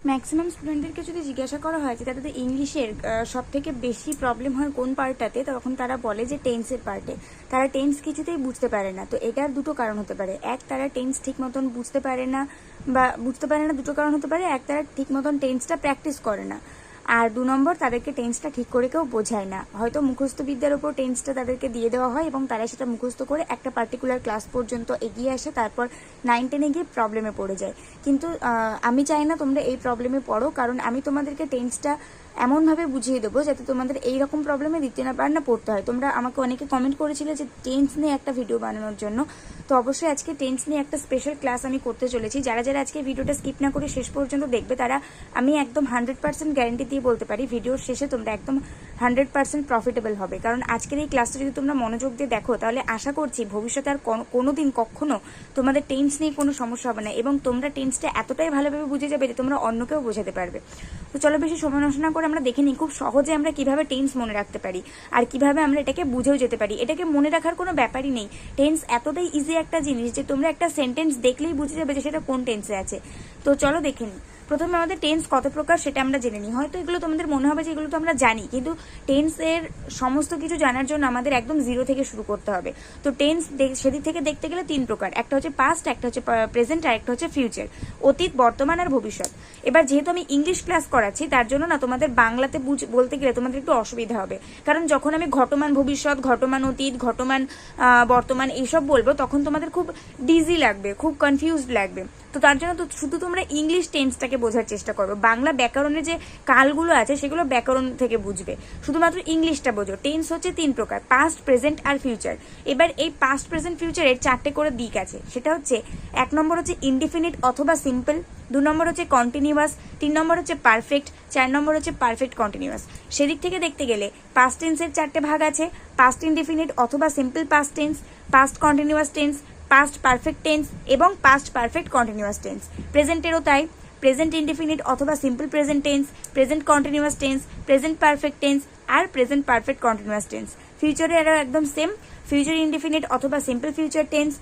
Maximum স্টুডেন্টদেরকে যদি জিজ্ঞাসা করা হয় যে তাদের ইংলিশের সব থেকে বেশি প্রবলেম হয় কোন পার্টটাতে, তখন তারা বলে যে টেন্সের পার্টে। তারা টেন্স কিছুতেই বুঝতে পারে না। তো এটার দুটো কারণ হতে পারে। এক, তারা টেন্স ঠিক মতন বুঝতে পারে না, বা বুঝতে পারে না দুটো কারণ হতে পারে। এক, তারা ঠিক মতন টেন্সটা প্র্যাকটিস করে না। আর 2 নম্বর, তাদেরকে টেন্সটা ঠিক করে কেউ বোঝায় না। হয়তো মুখস্থ বিদ্যার উপর টেন্সটা তাদেরকে দিয়ে দেওয়া হয় এবং তারা সেটা মুখস্থ করে একটা পার্টিকুলার ক্লাস পর্যন্ত এগিয়ে আসে, তারপর 9-10-এ গিয়ে প্রবলেমে পড়ে যায়। কিন্তু আমি চাই না তোমরা এই প্রবলেমে পড়ো, কারণ আমি তোমাদেরকে টেন্সটা এমনভাবে বুঝিয়ে দেবো যাতে তোমাদের এইরকম প্রবলেমে দিতে না পার না পড়তে হয়। তোমরা আমাকে অনেকে কমেন্ট করেছিলে যে টেন্স নিয়ে একটা ভিডিও বানানোর জন্য। তো অবশ্যই আজকে টেন্স নিয়ে একটা স্পেশাল ক্লাস আমি করতে চলেছি। যারা যারা আজকে ভিডিওটা স্কিপ না করে শেষ পর্যন্ত দেখবে, তারা আমি একদম 100% গ্যারান্টি দিয়ে বলতে পারি ভিডিওর শেষে তোমরা একদম 100% প্রফিটেবল হবে। কারণ আজকের এই ক্লাসটা যদি তোমরা মনোযোগ দিয়ে দেখো, তাহলে আশা করছি ভবিষ্যতে আর কোনোদিন কখনো তোমাদের টেন্স নিয়ে কোনো সমস্যা হবে না, এবং তোমরা টেন্সটা এতটাই ভালোভাবে বুঝে যাবে যে তোমরা অন্যকেও বোঝাতে পারবে। তো চলো বেশি সময় নষ্ট না করে আমরা দেখে নিই খুব সহজে আমরা কিভাবে টেন্স মনে রাখতে পারি, আর কিভাবে আমরা এটাকে বুঝেও যেতে পারি। এটাকে মনে রাখার কোনো ব্যাপারই নেই। টেন্স এতটাই ইজি একটা জিনিস যে তোমরা একটা সেন্টেন্স দেখলেই বুঝে যাবে যে সেটা কোন টেন্সে আছে। তো চলো দেখে নিই। প্রথমে আমাদের টেন্স কত প্রকার সেটা আমরা জেনে নিই। হয়তো এগুলো তোমাদের মনে হবে যে এগুলো তো আমরা জানি, কিন্তু টেন্সের সমস্ত কিছু জানার জন্য আমাদের একদম জিরো থেকে শুরু করতে হবে। তো টেন্স সেদিক থেকে দেখতে গেলে 3 প্রকার। একটা হচ্ছে পাস্ট, একটা হচ্ছে প্রেজেন্ট, আর একটা হচ্ছে ফিউচার, অতীত, বর্তমান আর ভবিষ্যৎ। এবার যেহেতু আমি ইংলিশ ক্লাস করাচ্ছি, তার জন্য না তোমাদের বাংলাতে বলতে গেলে তোমাদের একটু অসুবিধা হবে। কারণ যখন আমি ঘটমান ভবিষ্যৎ, ঘটমান অতীত, ঘটমান বর্তমান এইসব বলবো, তখন তোমাদের খুব ডিজি লাগবে, খুব কনফিউজড লাগবে। তো তার জন্য তো শুধু তোমরা ইংলিশ টেন্সটাকে বোঝার চেষ্টা করো। বাংলা ব্যাকরণের যে কালগুলো আছে সেগুলো ব্যাকরণ থেকে বুঝবে, শুধুমাত্র ইংলিশটা বোঝো। টেন্স হচ্ছে 3 প্রকার, পাস্ট, প্রেজেন্ট আর ফিউচার। এবার এই পাস্ট, প্রেজেন্ট, ফিউচারের 4টে করে দিক আছে। সেটা হচ্ছে 1 নম্বর হচ্ছে ইনডিফিনিট অথবা সিম্পল, 2 নম্বর হচ্ছে কন্টিনিউয়াস, 3 নম্বর হচ্ছে পারফেক্ট, 4 নম্বর হচ্ছে পারফেক্ট কন্টিনিউয়াস। সেদিক থেকে দেখতে গেলে পাস্ট টেন্সের 4টে ভাগ আছে: পাস্ট ইনডিফিনিট অথবা simple past tense, past continuous tense, past perfect tense এবং পাস্ট পারফেক্ট কন্টিনিউয়াস টেন্স। প্রেজেন্টেরও তাই, প্রেজেন্ট ইনডিফিনিট অথবা simple present tense, present continuous tense, present perfect tense আর প্রেজেন্ট পারফেক্ট কন্টিনিউয়াস টেন্স। ফিউচারেরও একদম সেম, ফিউচার ইনডিফিনিট অথবা simple future tense,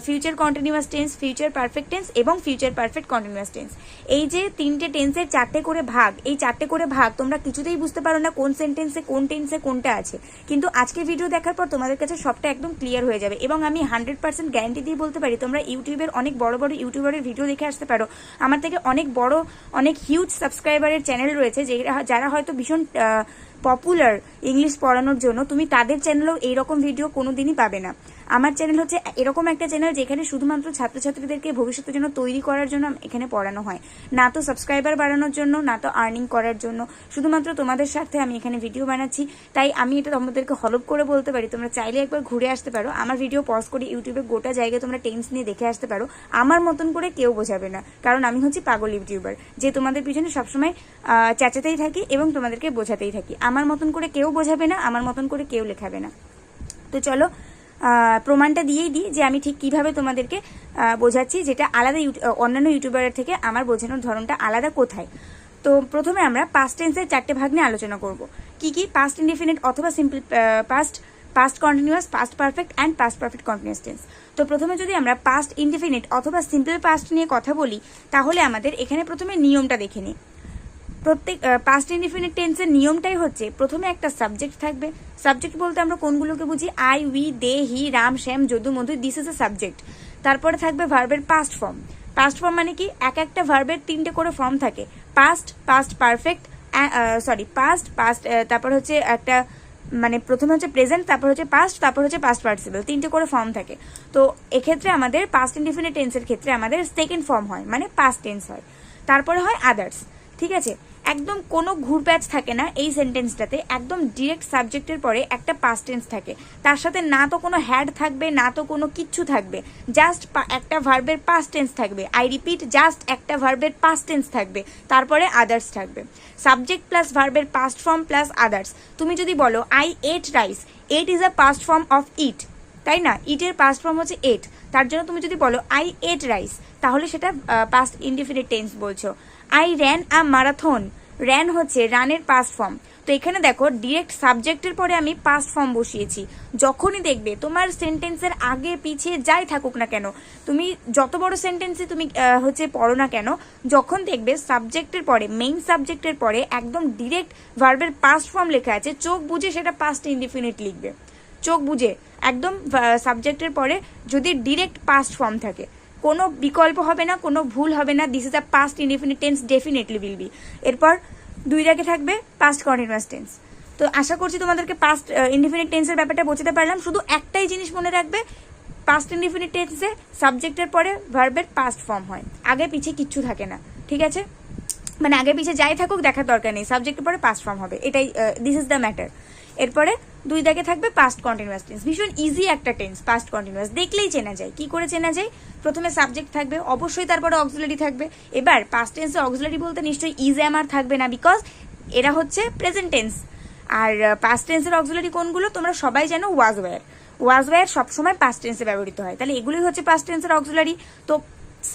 future continuous tense, future perfect tense এবং future perfect continuous tense. এই যে 3টে টেন্সের 4টে করে ভাগ, এই 4টে করে ভাগ তোমরা কিছুতেই বুঝতে পারো না কোন সেন্টেন্সে কোন টেন্সে কোনটা আছে, কিন্তু আজকের ভিডিও দেখার পর তোমাদের কাছে সবটা একদম ক্লিয়ার হয়ে যাবে। এবং আমি 100% গ্যারান্টি দিয়ে বলতে পারি, তোমরা ইউটিউবের অনেক বড় বড় ইউটিউবারের ভিডিও দেখে আসতে পারো। আমার থেকে অনেক বড়, অনেক হিউজ সাবস্ক্রাইবারের চ্যানেল রয়েছে, যারা হয়তো ভীষণ পপুলার ইংলিশ পড়ানোর জন্য। তুমি তাদের চ্যানেলেও এইরকম ভিডিও কোনোদিনই পাবে না। আমার চ্যানেল হচ্ছে এরকম একটা চ্যানেল যেখানে শুধুমাত্র ছাত্রছাত্রীদেরকে ভবিষ্যতের জন্য তৈরি করার জন্য এখানে পড়ানো হয়, না তো সাবস্ক্রাইবার বাড়ানোর জন্য, না তো আর্নিং করার জন্য। শুধুমাত্র তোমাদের স্বার্থে আমি এখানে ভিডিও বানাচ্ছি। তাই আমি এটা তোমাদেরকে হলপ করে বলতে পারি, তোমরা চাইলে একবার ঘুরে আসতে পারো। আমার ভিডিও পজ করে ইউটিউবে গোটা জায়গায় তোমরা টেন্স নিয়ে দেখে আসতে পারো। আমার মতন করে কেউ বোঝাবে না, কারণ আমি হচ্ছি পাগল ইউটিউবার, যে তোমাদের পিছনে সবসময় চেঁচাতেই থাকি এবং তোমাদেরকে বোঝাতেই থাকি। আমার মতন করে কেউ বোঝাবে না, আমার মতন করে কেউ লেখাবে না। তো চলো প্রমাণটা দিয়েই দিই যে আমি ঠিক কিভাবে তোমাদেরকে বোঝাচ্ছি, যেটা আলাদা অন্যান্য ইউটিউবারের থেকে আমার বোঝানোর ধরনটা আলাদা কোথায়। তো প্রথমে আমরা পাস্ট টেন্সের 4টে ভাগ নিয়ে আলোচনা করব। কি কি? পাস্ট ইনডিফিনিট অথবা simple past, past continuous, past perfect and past perfect continuous tense. তো প্রথমে যদি আমরা পাস্ট ইনডিফিনিট অথবা সিম্পল পাস্ট নিয়ে কথা বলি, তাহলে আমাদের এখানে প্রথমে নিয়মটা দেখে নিই। প্রত্যেক পাস্ট ইনডিফিনিট টেন্সের নিয়মটাই হচ্ছে প্রথমে একটা সাবজেক্ট থাকবে। সাবজেক্ট বলতে আমরা কোনগুলোকে বুঝি? I, we, they, he, Ram, Shyam, Jadu, Madhu, this is a subject. তারপরে থাকবে ভার্বের পাস্ট ফর্ম। পাস্ট ফর্ম মানে কি? একটা ভার্বের 3টে করে ফর্ম থাকে: পাস্ট, পাস্ট পারফেক্ট, পাস্ট, তারপর হচ্ছে একটা, মানে প্রথমে হচ্ছে প্রেজেন্ট, তারপর হচ্ছে পাস্ট, তারপর হচ্ছে পাস্ট পার্টিসিপল। 3টে করে ফর্ম থাকে। তো এক্ষেত্রে আমাদের পাস্ট ইনডিফিনিট টেন্সের ক্ষেত্রে আমাদের সেকেন্ড ফর্ম হয়, মানে পাস্ট টেন্স হয়। তারপরে হয় আদার্স। ঠিক আছে? একদম কোনো ঘুরপ্যাচ থাকে না এই সেন্টেন্সটাতে। একদম ডিরেক্ট সাবজেক্টের পরে একটা পাস্ট টেন্স থাকে, তার সাথে না তো কোনো হ্যাড থাকবে, না তো কোনো কিচ্ছু থাকবে, জাস্ট একটা ভার্বের পাস্ট টেন্স থাকবে। আই রিপিট, জাস্ট একটা ভার্বের পাস্ট টেন্স থাকবে, তারপরে আদার্স থাকবে। সাবজেক্ট প্লাস ভার্বের পাস্ট ফর্ম প্লাস আদার্স। তুমি যদি বলো I ate rice, at is a past form of it, তাই না? ইটের পাস্ট ফর্ম হচ্ছে এট। তার জন্য তুমি যদি বলো আই এট রাইস, তাহলে সেটা পাস্ট ইনডিফিনিট টেন্স বলছো। I ran a marathon, ran হচ্ছে রানের পাস্ট ফর্ম। তো এখানে দেখো ডিরেক্ট সাবজেক্টের পরে আমি পাস্ট ফর্ম বসিয়েছি। যখনই দেখবে তোমার সেন্টেন্সের আগে পিছিয়ে যাই থাকুক না কেন, তুমি যত বড় সেন্টেন্সে তুমি পড়ো না কেন, যখন দেখবে সাবজেক্টের পরে, মেইন সাবজেক্টের পরে একদম ডিরেক্ট ভার্বের পাস্ট ফর্ম লেখা আছে, চোখ বুঝে সেটা পাস্ট ইনডিফিনিট লিখবে। চোখ বুঝে একদম সাবজেক্টের পরে যদি ডিরেক্ট পাস্ট ফর্ম থাকে, কোনো বিকল্প হবে না, কোনো ভুল হবে না, this is a past indefinite tense, definitely will be. এরপর 2 দাগে থাকবে পাস্ট কন্টিনিউয়াস টেন্স। তো আশা করছি তোমাদেরকে পাস্ট ইনডিফিনিট টেন্সের ব্যাপারটা বোঝাতে পারলাম। শুধু একটাই জিনিস মনে রাখবে, পাস্ট ইনডিফিনিট টেন্সে সাবজেক্টের পরে ভার্বের পাস্ট ফর্ম হয়, আগে পিছিয়ে কিচ্ছু থাকে না, ঠিক আছে? মানে আগে পিছিয়ে যাই থাকুক দেখার দরকার নেই, সাবজেক্টের পরে পাস্ট ফর্ম হবে, এটাই দিস ইজ দ্য ম্যাটার। এরপরে 2 দাগে থাকবে পাস্ট কন্টিনিউয়াস টেন্স। ভীষণ ইজি একটা টেন্স পাস্ট কন্টিনিউয়াস, দেখলেই চেনা যায়। কি করে চেনা যায়? প্রথমে সাবজেক্ট থাকবে, অবশ্যই তারপরে অক্সিলারি থাকবে। এবার পাস্ট টেন্সে অক্সিলারি বলতে নিশ্চয়ই ইজ এম আর থাকবে না, বিকজ এরা হচ্ছে প্রেজেন্ট টেন্স। আর পাস্ট টেন্সের অক্সিলারি কোনগুলো তোমরা সবাই জানো, ওয়াজ ওয়্যার। ওয়াজ ওয়্যার সবসময় পাস্ট টেন্সে ব্যবহৃত হয়, তাহলে এগুলোই হচ্ছে পাস্ট টেন্সের অক্সিলারি। তো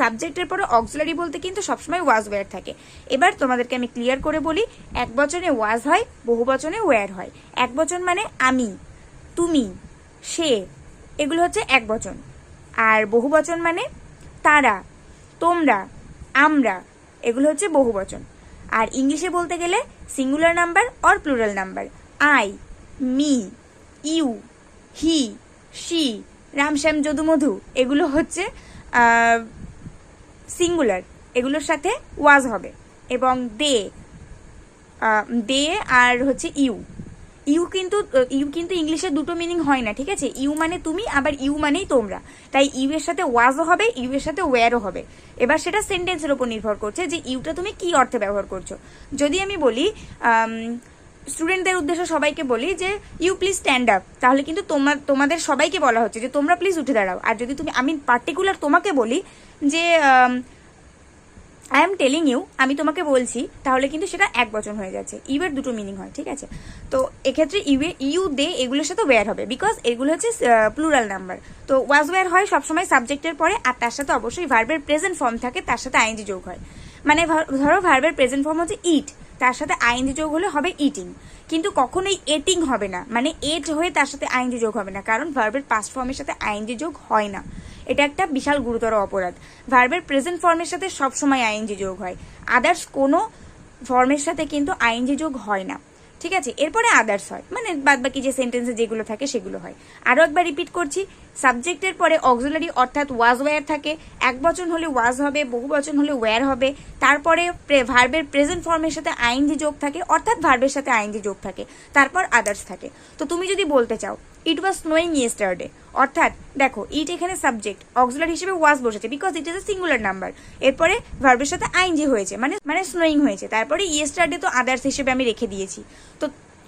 সাবজেক্টের পরে অক্সিলারি বলতে কিন্তু সবসময় ওয়াজ ওয়্যার থাকে। এবার তোমাদেরকে আমি ক্লিয়ার করে বলি, এক বচনে ওয়াজ হয়, বহু বচনে ওয়্যার হয়। এক বচন মানে আমি, তুমি, সে, এগুলো হচ্ছে এক বচন। আর বহু বচন মানে তারা, তোমরা, আমরা, এগুলো হচ্ছে বহু বচন। আর ইংলিশে বলতে গেলে singular number or plural number, I, me, you, he, she, Ram, Shyam, Jadu, Madhu, এগুলো হচ্ছে সিঙ্গুলার, এগুলোর সাথে ওয়াজ হবে। এবং দে, দে আর হচ্ছে ইউ। ইউ কিন্তু ইংলিশে দুটো মিনিং হয় না, ঠিক আছে? ইউ মানে তুমি, আবার ইউ মানেই তোমরা, তাই ইউ এর সাথে ওয়াজও হবে, ইউ এর সাথে ওয়্যারও হবে। এবার সেটা সেন্টেন্সের উপর নির্ভর করছে যে ইউটা তুমি কি অর্থে ব্যবহার করছো। যদি আমি বলি স্টুডেন্টদের উদ্দেশ্যে সবাইকে বলি যে ইউ প্লিজ স্ট্যান্ড আপ, তাহলে কিন্তু তোমাদের সবাইকে বলা হচ্ছে যে তোমরা প্লিজ উঠে দাঁড়াও। আর যদি আমি পার্টিকুলার তোমাকে বলি যে আই এম টেলিং ইউ, আমি তোমাকে বলছি, তাহলে কিন্তু সেটা এক বচন হয়ে যাচ্ছে, ইউ এর দুটো মিনিং হয়, ঠিক আছে? তো এক্ষেত্রে ইউ দে এগুলোর সাথে ওয়্যার হবে, বিকজ এগুলো হচ্ছে প্লুরাল নাম্বার। তো ওয়াজ ওয়্যার হয় সবসময় সাবজেক্টের পরে, আর তার সাথে অবশ্যই ভার্বের প্রেজেন্ট ফর্ম থাকে, তার সাথে আইএনজি যোগ হয়। মানে ধরো ভার্বের প্রেজেন্ট ফর্ম হচ্ছে ইট, তার সাথে আইএনজি যোগ হলে হবে ইটিং, কিন্তু কখনোই এটিং হবে না, মানে এট হয়ে তার সাথে আইএনজি যোগ হবে না, কারণ ভার্বের পাস্ট ফর্মের সাথে আইএনজি যোগ হয় না। এটা একটা বিশাল গুরুতর অপরাধ। ভার্বের প্রেজেন্ট ফর্মের সাথে সবসময় আইএনজি যোগ হয়, আদার্স কোনো ফর্মের সাথে কিন্তু আইএনজি যোগ হয় না, ঠিক আছে? এরপরে আদার্স হয়, মানে বাদ বাকি যে সেন্টেন্সে যেগুলো থাকে সেগুলো হয়। আরও একবার রিপিট করছি, সাবজেক্টের পরে অক্সিলারি অর্থাৎ ওয়াজ ওয়্যার থাকে, এক বচন হলে ওয়াজ হবে, বহু বচন হলে ওয়্যার হবে, তারপরে ভার্বের প্রেজেন্ট ফর্মের সাথে আইএনজি যোগ থাকে, অর্থাৎ ভার্বের সাথে আইএনজি যোগ থাকে, তারপর আদার্স থাকে। তো তুমি যদি বলতে চাও ইট ওয়াজ স্নোয়িং ইয়েস্টারডে, অর্থাৎ দেখো ইট এখানে সাবজেক্ট, অক্সিলারি হিসেবে ওয়াজ বসেছে, because it is a singular number, এরপরে ভার্বের সাথে আইএনজি হয়েছে, মানে স্নোয়িং হয়েছে, তারপরে ইয়েস্টারডে তো আদার্স হিসেবে আমি রেখে দিয়েছি। তো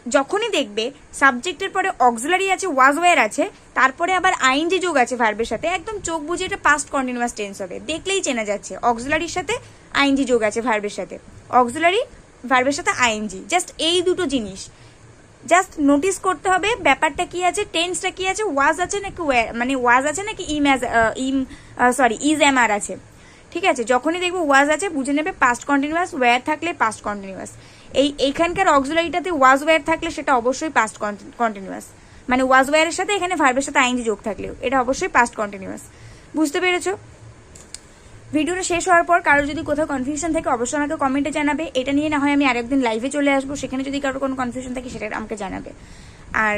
যখনই দেখবে সাবজেক্টের পরে অক্সিলারি আছে, ওয়াজ ওয়্যার আছে, তারপরে আবার আইএনজি যোগ আছে ভার্বের সাথে, একদম চোখ বুঝে এটা পাস্ট কন্টিনিউয়াস টেন্স হবে, দেখলেই চেনা যাচ্ছে অক্সিলারির সাথে আইএনজি যোগ আছে ভার্বের সাথে, অক্সিলারি ভার্বের সাথে আইএনজি, জাস্ট এই দুটো জিনিস জাস্ট নোটিস করতে হবে ব্যাপারটা কি আছে, টেন্সটা কি আছে, ওয়াজ আছে নাকি মানে ওয়াজ আছে নাকি ইজ এম আর আছে, ঠিক আছে? যখনই দেখবো ওয়াজ আছে বুঝে নেবে পাস্ট কন্টিনিউয়াস, ওয়্যার থাকলে পাস্ট কন্টিনিউয়াস। এইখানকার অক্সিলারিটাতে ওয়াজ ওয়্যার থাকলে সেটা অবশ্যই পাস্ট কন্টিনিউয়াস, মানে ওয়াজ ওয়্যারের সাথে এখানে ভার্বের সাথে আইএনজি যোগ থাকলেও এটা অবশ্যই পাস্ট কন্টিনিউয়াস। বুঝতে পেরেছো? ভিডিওটা শেষ হওয়ার পর কারোর যদি কোথাও কনফিউশন থাকে অবশ্যই আমাকে কমেন্টে জানাবে, এটা নিয়ে না হয় আমি আরেকদিন লাইভে চলে আসবো, সেখানে যদি কারোর কোনো কনফিউশন থাকে সেটা আমাকে জানাবে। আর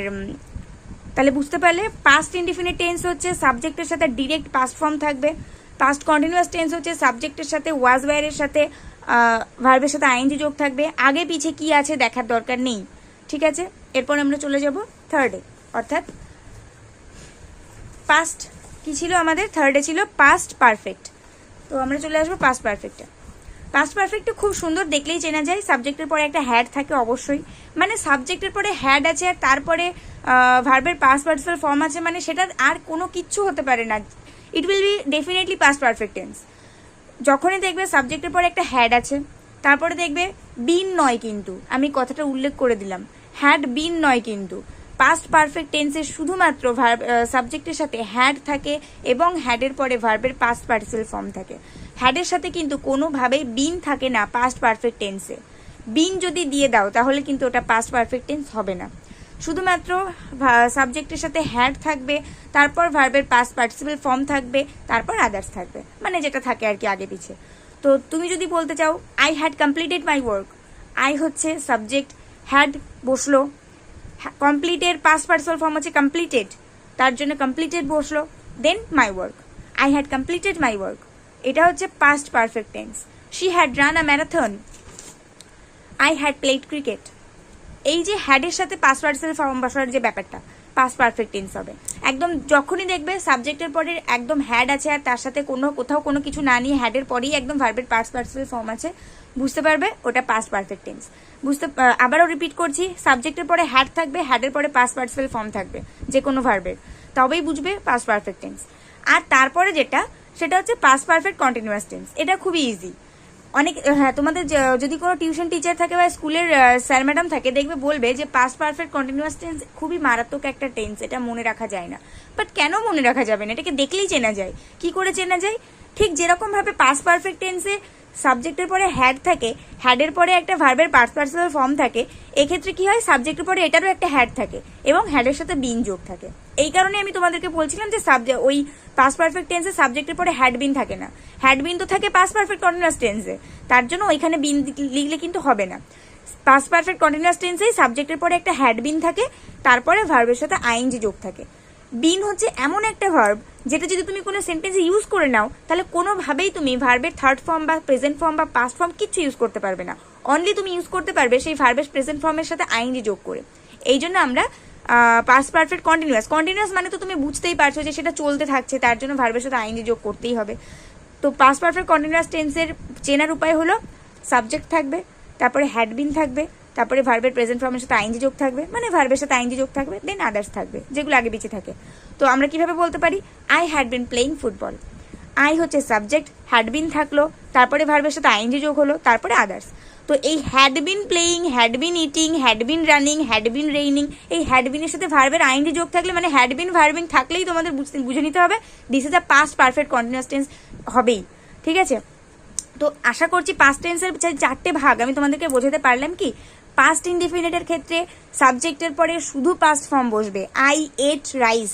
তাহলে বুঝতে পারলে পাস্ট ইনডিফিনিট টেন্স হচ্ছে সাবজেক্টের সাথে ডিরেক্ট পাস্ট ফর্ম থাকবে, পাস্ট কন্টিনিউয়াস টেন্স হচ্ছে সাবজেক্টের সাথে ওয়াজ ওয়্যারের সাথে ভার্বের সাথে আইএনজি যোগ থাকবে, আগে পিছে কি আছে দেখার দরকার নেই, ঠিক আছে? এরপর আমরা চলে যাব থার্ডে, অর্থাৎ পাস্ট কি ছিল আমাদের, থার্ডে ছিল পাস্ট পারফেক্ট। তো আমরা চলে আসবো পাস্ট পারফেক্টে। পাস্ট পারফেক্টটা খুব সুন্দর, দেখলেই চেনা যায়, সাবজেক্টের পরে একটা হ্যাড থাকে অবশ্যই, মানে সাবজেক্টের পরে হ্যাড আছে আর তারপরে ভার্বের পাস্ট পার্টিসিপাল ফর্ম আছে, মানে সেটা আর কোনো কিচ্ছু হতে পারে না, it will be definitely past perfect tense. যখনই দেখবে সাবজেক্টের পরে একটা হ্যাড আছে, তারপরে দেখবে বিন নয়, কিন্তু আমি কথাটা উল্লেখ করে দিলাম, হ্যাড বিন নয়, কিন্তু পাস্ট পারফেক্ট টেন্সে শুধুমাত্র সাবজেক্টের সাথে হ্যাড থাকে এবং হ্যাডের পরে ভার্বের পাস্ট পার্টিসিপাল ফর্ম থাকে, হ্যাডের সাথে কিন্তু কোনোভাবেই বিন থাকে না পাস্ট পারফেক্ট টেন্সে। বিন যদি দিয়ে দাও তাহলে কিন্তু ওটা পাস্ট পারফেক্ট টেন্স হবে না। শুধুমাত্র সাবজেক্টের সাথে হ্যাড থাকবে, তারপর ভার্বের পাস্ট পার্টিসিপেল ফর্ম থাকবে, তারপর আদার্স থাকবে, মানে যেটা থাকে আর কি আগে পিছে। তো তুমি যদি বলতে চাও I had completed my work, I হচ্ছে সাবজেক্ট, হ্যাড বসলো, কমপ্লিটের পাস্ট পার্টিসিপেল ফর্ম হচ্ছে কমপ্লিটেড, তার জন্য কমপ্লিটেড বসলো, then my work, I had completed my work, এটা হচ্ছে past perfect tense. She had run a marathon, I had played cricket. এই যে হ্যাডের সাথে পাস্ট পার্টিসিপেল ফর্ম বসার যে ব্যাপারটা, পাস্ট পারফেক্ট টেন্স হবে। একদম যখনই দেখবে সাবজেক্টের পরে একদম হ্যাড আছে আর তার সাথে কোথাও কোনো কিছু না নিয়ে হ্যাডের পরেই একদম ভার্বের পাস্ট পার্টিসিপেল ফর্ম আছে, বুঝতে পারবে ওটা পাস্ট পারফেক্ট টেন্স। আবারও রিপিট করছি, সাবজেক্টের পরে হ্যাড থাকবে, হ্যাডের পরে পাস্ট পার্টিসিপেল ফর্ম থাকবে যে কোনো ভার্বের, তবেই বুঝবে পাস্ট পারফেক্ট টেন্স। আর তারপরে যেটা, সেটা হচ্ছে পাস্ট পারফেক্ট কন্টিনিউয়াস টেন্স। এটা খুবই ইজি। অনেক, হ্যাঁ, তোমাদের যদি কোনো টিউশন টিচার থাকে বা স্কুলের স্যার ম্যাডাম থাকে, দেখবে বলবে যে পাস্ট পারফেক্ট কন্টিনিউয়াস টেন্স খুবই মারাত্মক একটা টেন্স, এটা মনে রাখা যায় না। বাট কেন মনে রাখা যাবে না? এটাকে দেখলেই চেনা যায়। কি করে চেনা যায়? ঠিক যেরকম ভাবে পাস্ট পারফেক্ট টেন্সে সাবজেক্টের পরে হ্যাড থাকে, হ্যাডের পরে একটা ভার্বের পাস্ট পার্টিসিপেল ফর্ম থাকে, এক্ষেত্রে কি হয়, সাবজেক্টের পরে এটারও একটা হ্যাড থাকে এবং হ্যাডের সাথে বিন যোগ থাকে। এই কারণে আমি তোমাদেরকে বলছিলাম যে ওই পাস্ট পারফেক্ট টেন্সে সাবজেক্টের পরে হ্যাড বিন থাকে না, হ্যাড বিন তো থাকে পাস্ট পারফেক্ট কন্টিনিউয়াস টেন্সে, তার জন্য ওইখানে বিন লিখলে কিন্তু হবে না। পাস্ট পারফেক্ট কন্টিনিউয়াস টেন্সেই সাবজেক্টের পরে একটা হ্যাড বিন থাকে, তারপরে ভার্বের সাথে আইএনজি যোগ থাকে। বিন হচ্ছে এমন একটা ভার্ব যেটা যদি তুমি কোনো সেন্টেন্সে ইউজ করে নাও, তাহলে কোনোভাবেই তুমি ভার্বের থার্ড ফর্ম বা প্রেজেন্ট ফর্ম বা পাস্ট ফর্ম কিচ্ছু ইউজ করতে পারবে না। অনলি তুমি ইউজ করতে পারবে সেই ভার্বের প্রেজেন্ট ফর্মের সাথে আইএনজি যোগ করে। এই জন্য আমরা পাস্ট পারফেক্ট কন্টিনিউয়াস মানে তো তুমি বুঝতেই পারছো যে সেটা চলতে থাকছে, তার জন্য ভার্বের সাথে আইএনজি যোগ করতেই হবে। তো পাস্ট পারফেক্ট কন্টিনিউয়াস টেন্সের চেনার উপায় হলো সাবজেক্ট থাকবে, তারপরে হ্যাড বিন থাকবে, তারপরে ভার্বের প্রেজেন্ট ফর্মের সাথে আইএনজি যোগ থাকবে, মানে ভার্বের সাথে আইএনজি যোগ থাকবে, দেন আদার্স থাকবে যেগুলো আগে পিছে থাকে। তো আমরা কিভাবে বলতে পারি, I had been playing football. I হচ্ছে সাবজেক্ট, হ্যাড বিন থাকলো, তারপরে ভার্বের সাথে আইএনজি যোগ হলো, তারপরে আদার্স। তো এই had been playing, had been eating, had been running, had been raining, এই হ্যাড বিনের সাথে ভার্বের আইএনজি যোগ থাকলে, মানে হ্যাড বিন ভার্বিং থাকলেই তোমাদের বুঝে নিতে হবে this is a past perfect continuous tense হবেই। ঠিক আছে? তো আশা করছি পাস্ট টেন্সের চারটে ভাগ আমি তোমাদেরকে বোঝাতে পারলাম। কি, পাস্ট ইনডিফিনিটের ক্ষেত্রে সাবজেক্টের পরে শুধু পাস্ট ফর্ম বসবে, I ate rice,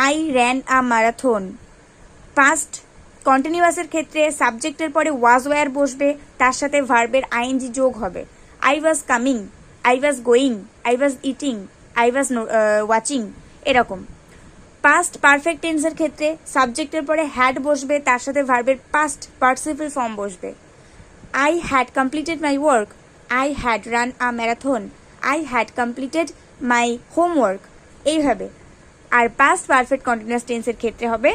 I ran a marathon. Past কন্টিনিউয়াসের ক্ষেত্রে সাবজেক্টের পরে ওয়াজ ওয়ার বসবে, তার সাথে ভার্বের আইএনজি যোগ হবে, I was coming, I was going, I was eating, I was watching, এরকম। পাস্ট পারফেক্ট টেন্সের ক্ষেত্রে সাবজেক্টের পরে হ্যাড বসবে, তার সাথে ভার্বের পাস্ট পার্টিসিপল ফর্ম বসবে, I had completed my work, I had run a marathon, I had completed my homework, এইভাবে। আর পাস্ট পারফেক্ট কন্টিনিউয়াস টেন্সের ক্ষেত্রে হবে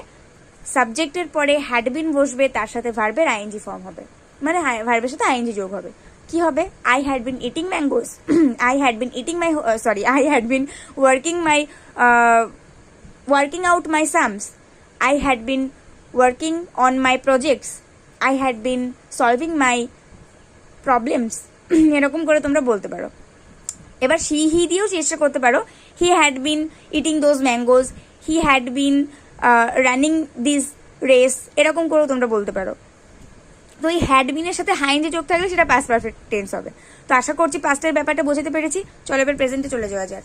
সাবজেক্টের পরে হ্যাড বিন বসবে, তার সাথে ভার্বের আইএনজি ফর্ম হবে, মানে ভার্বের সাথে আইএনজি যোগ হবে। কি হবে, I had been eating mangoes, I had been eating my I had been working out my sums, I had been working on my projects, I had been solving my problems, এরকম করে তোমরা বলতে পারো। এবার হি দিয়েও চেষ্টা করতে পারো, he had been eating those mangoes, he had been running this race, এরকম করেও তোমরা বলতে পারো। তো এই হ্যাড বিনের সাথে আইএনজি যোগ থাকলে সেটা পাস্ট পারফেক্ট টেন্স হবে। তো আশা করছি পাস্টের ব্যাপারটা বোঝাতে পেরেছি। চলো এবার প্রেজেন্টে চলে যাওয়া যাক।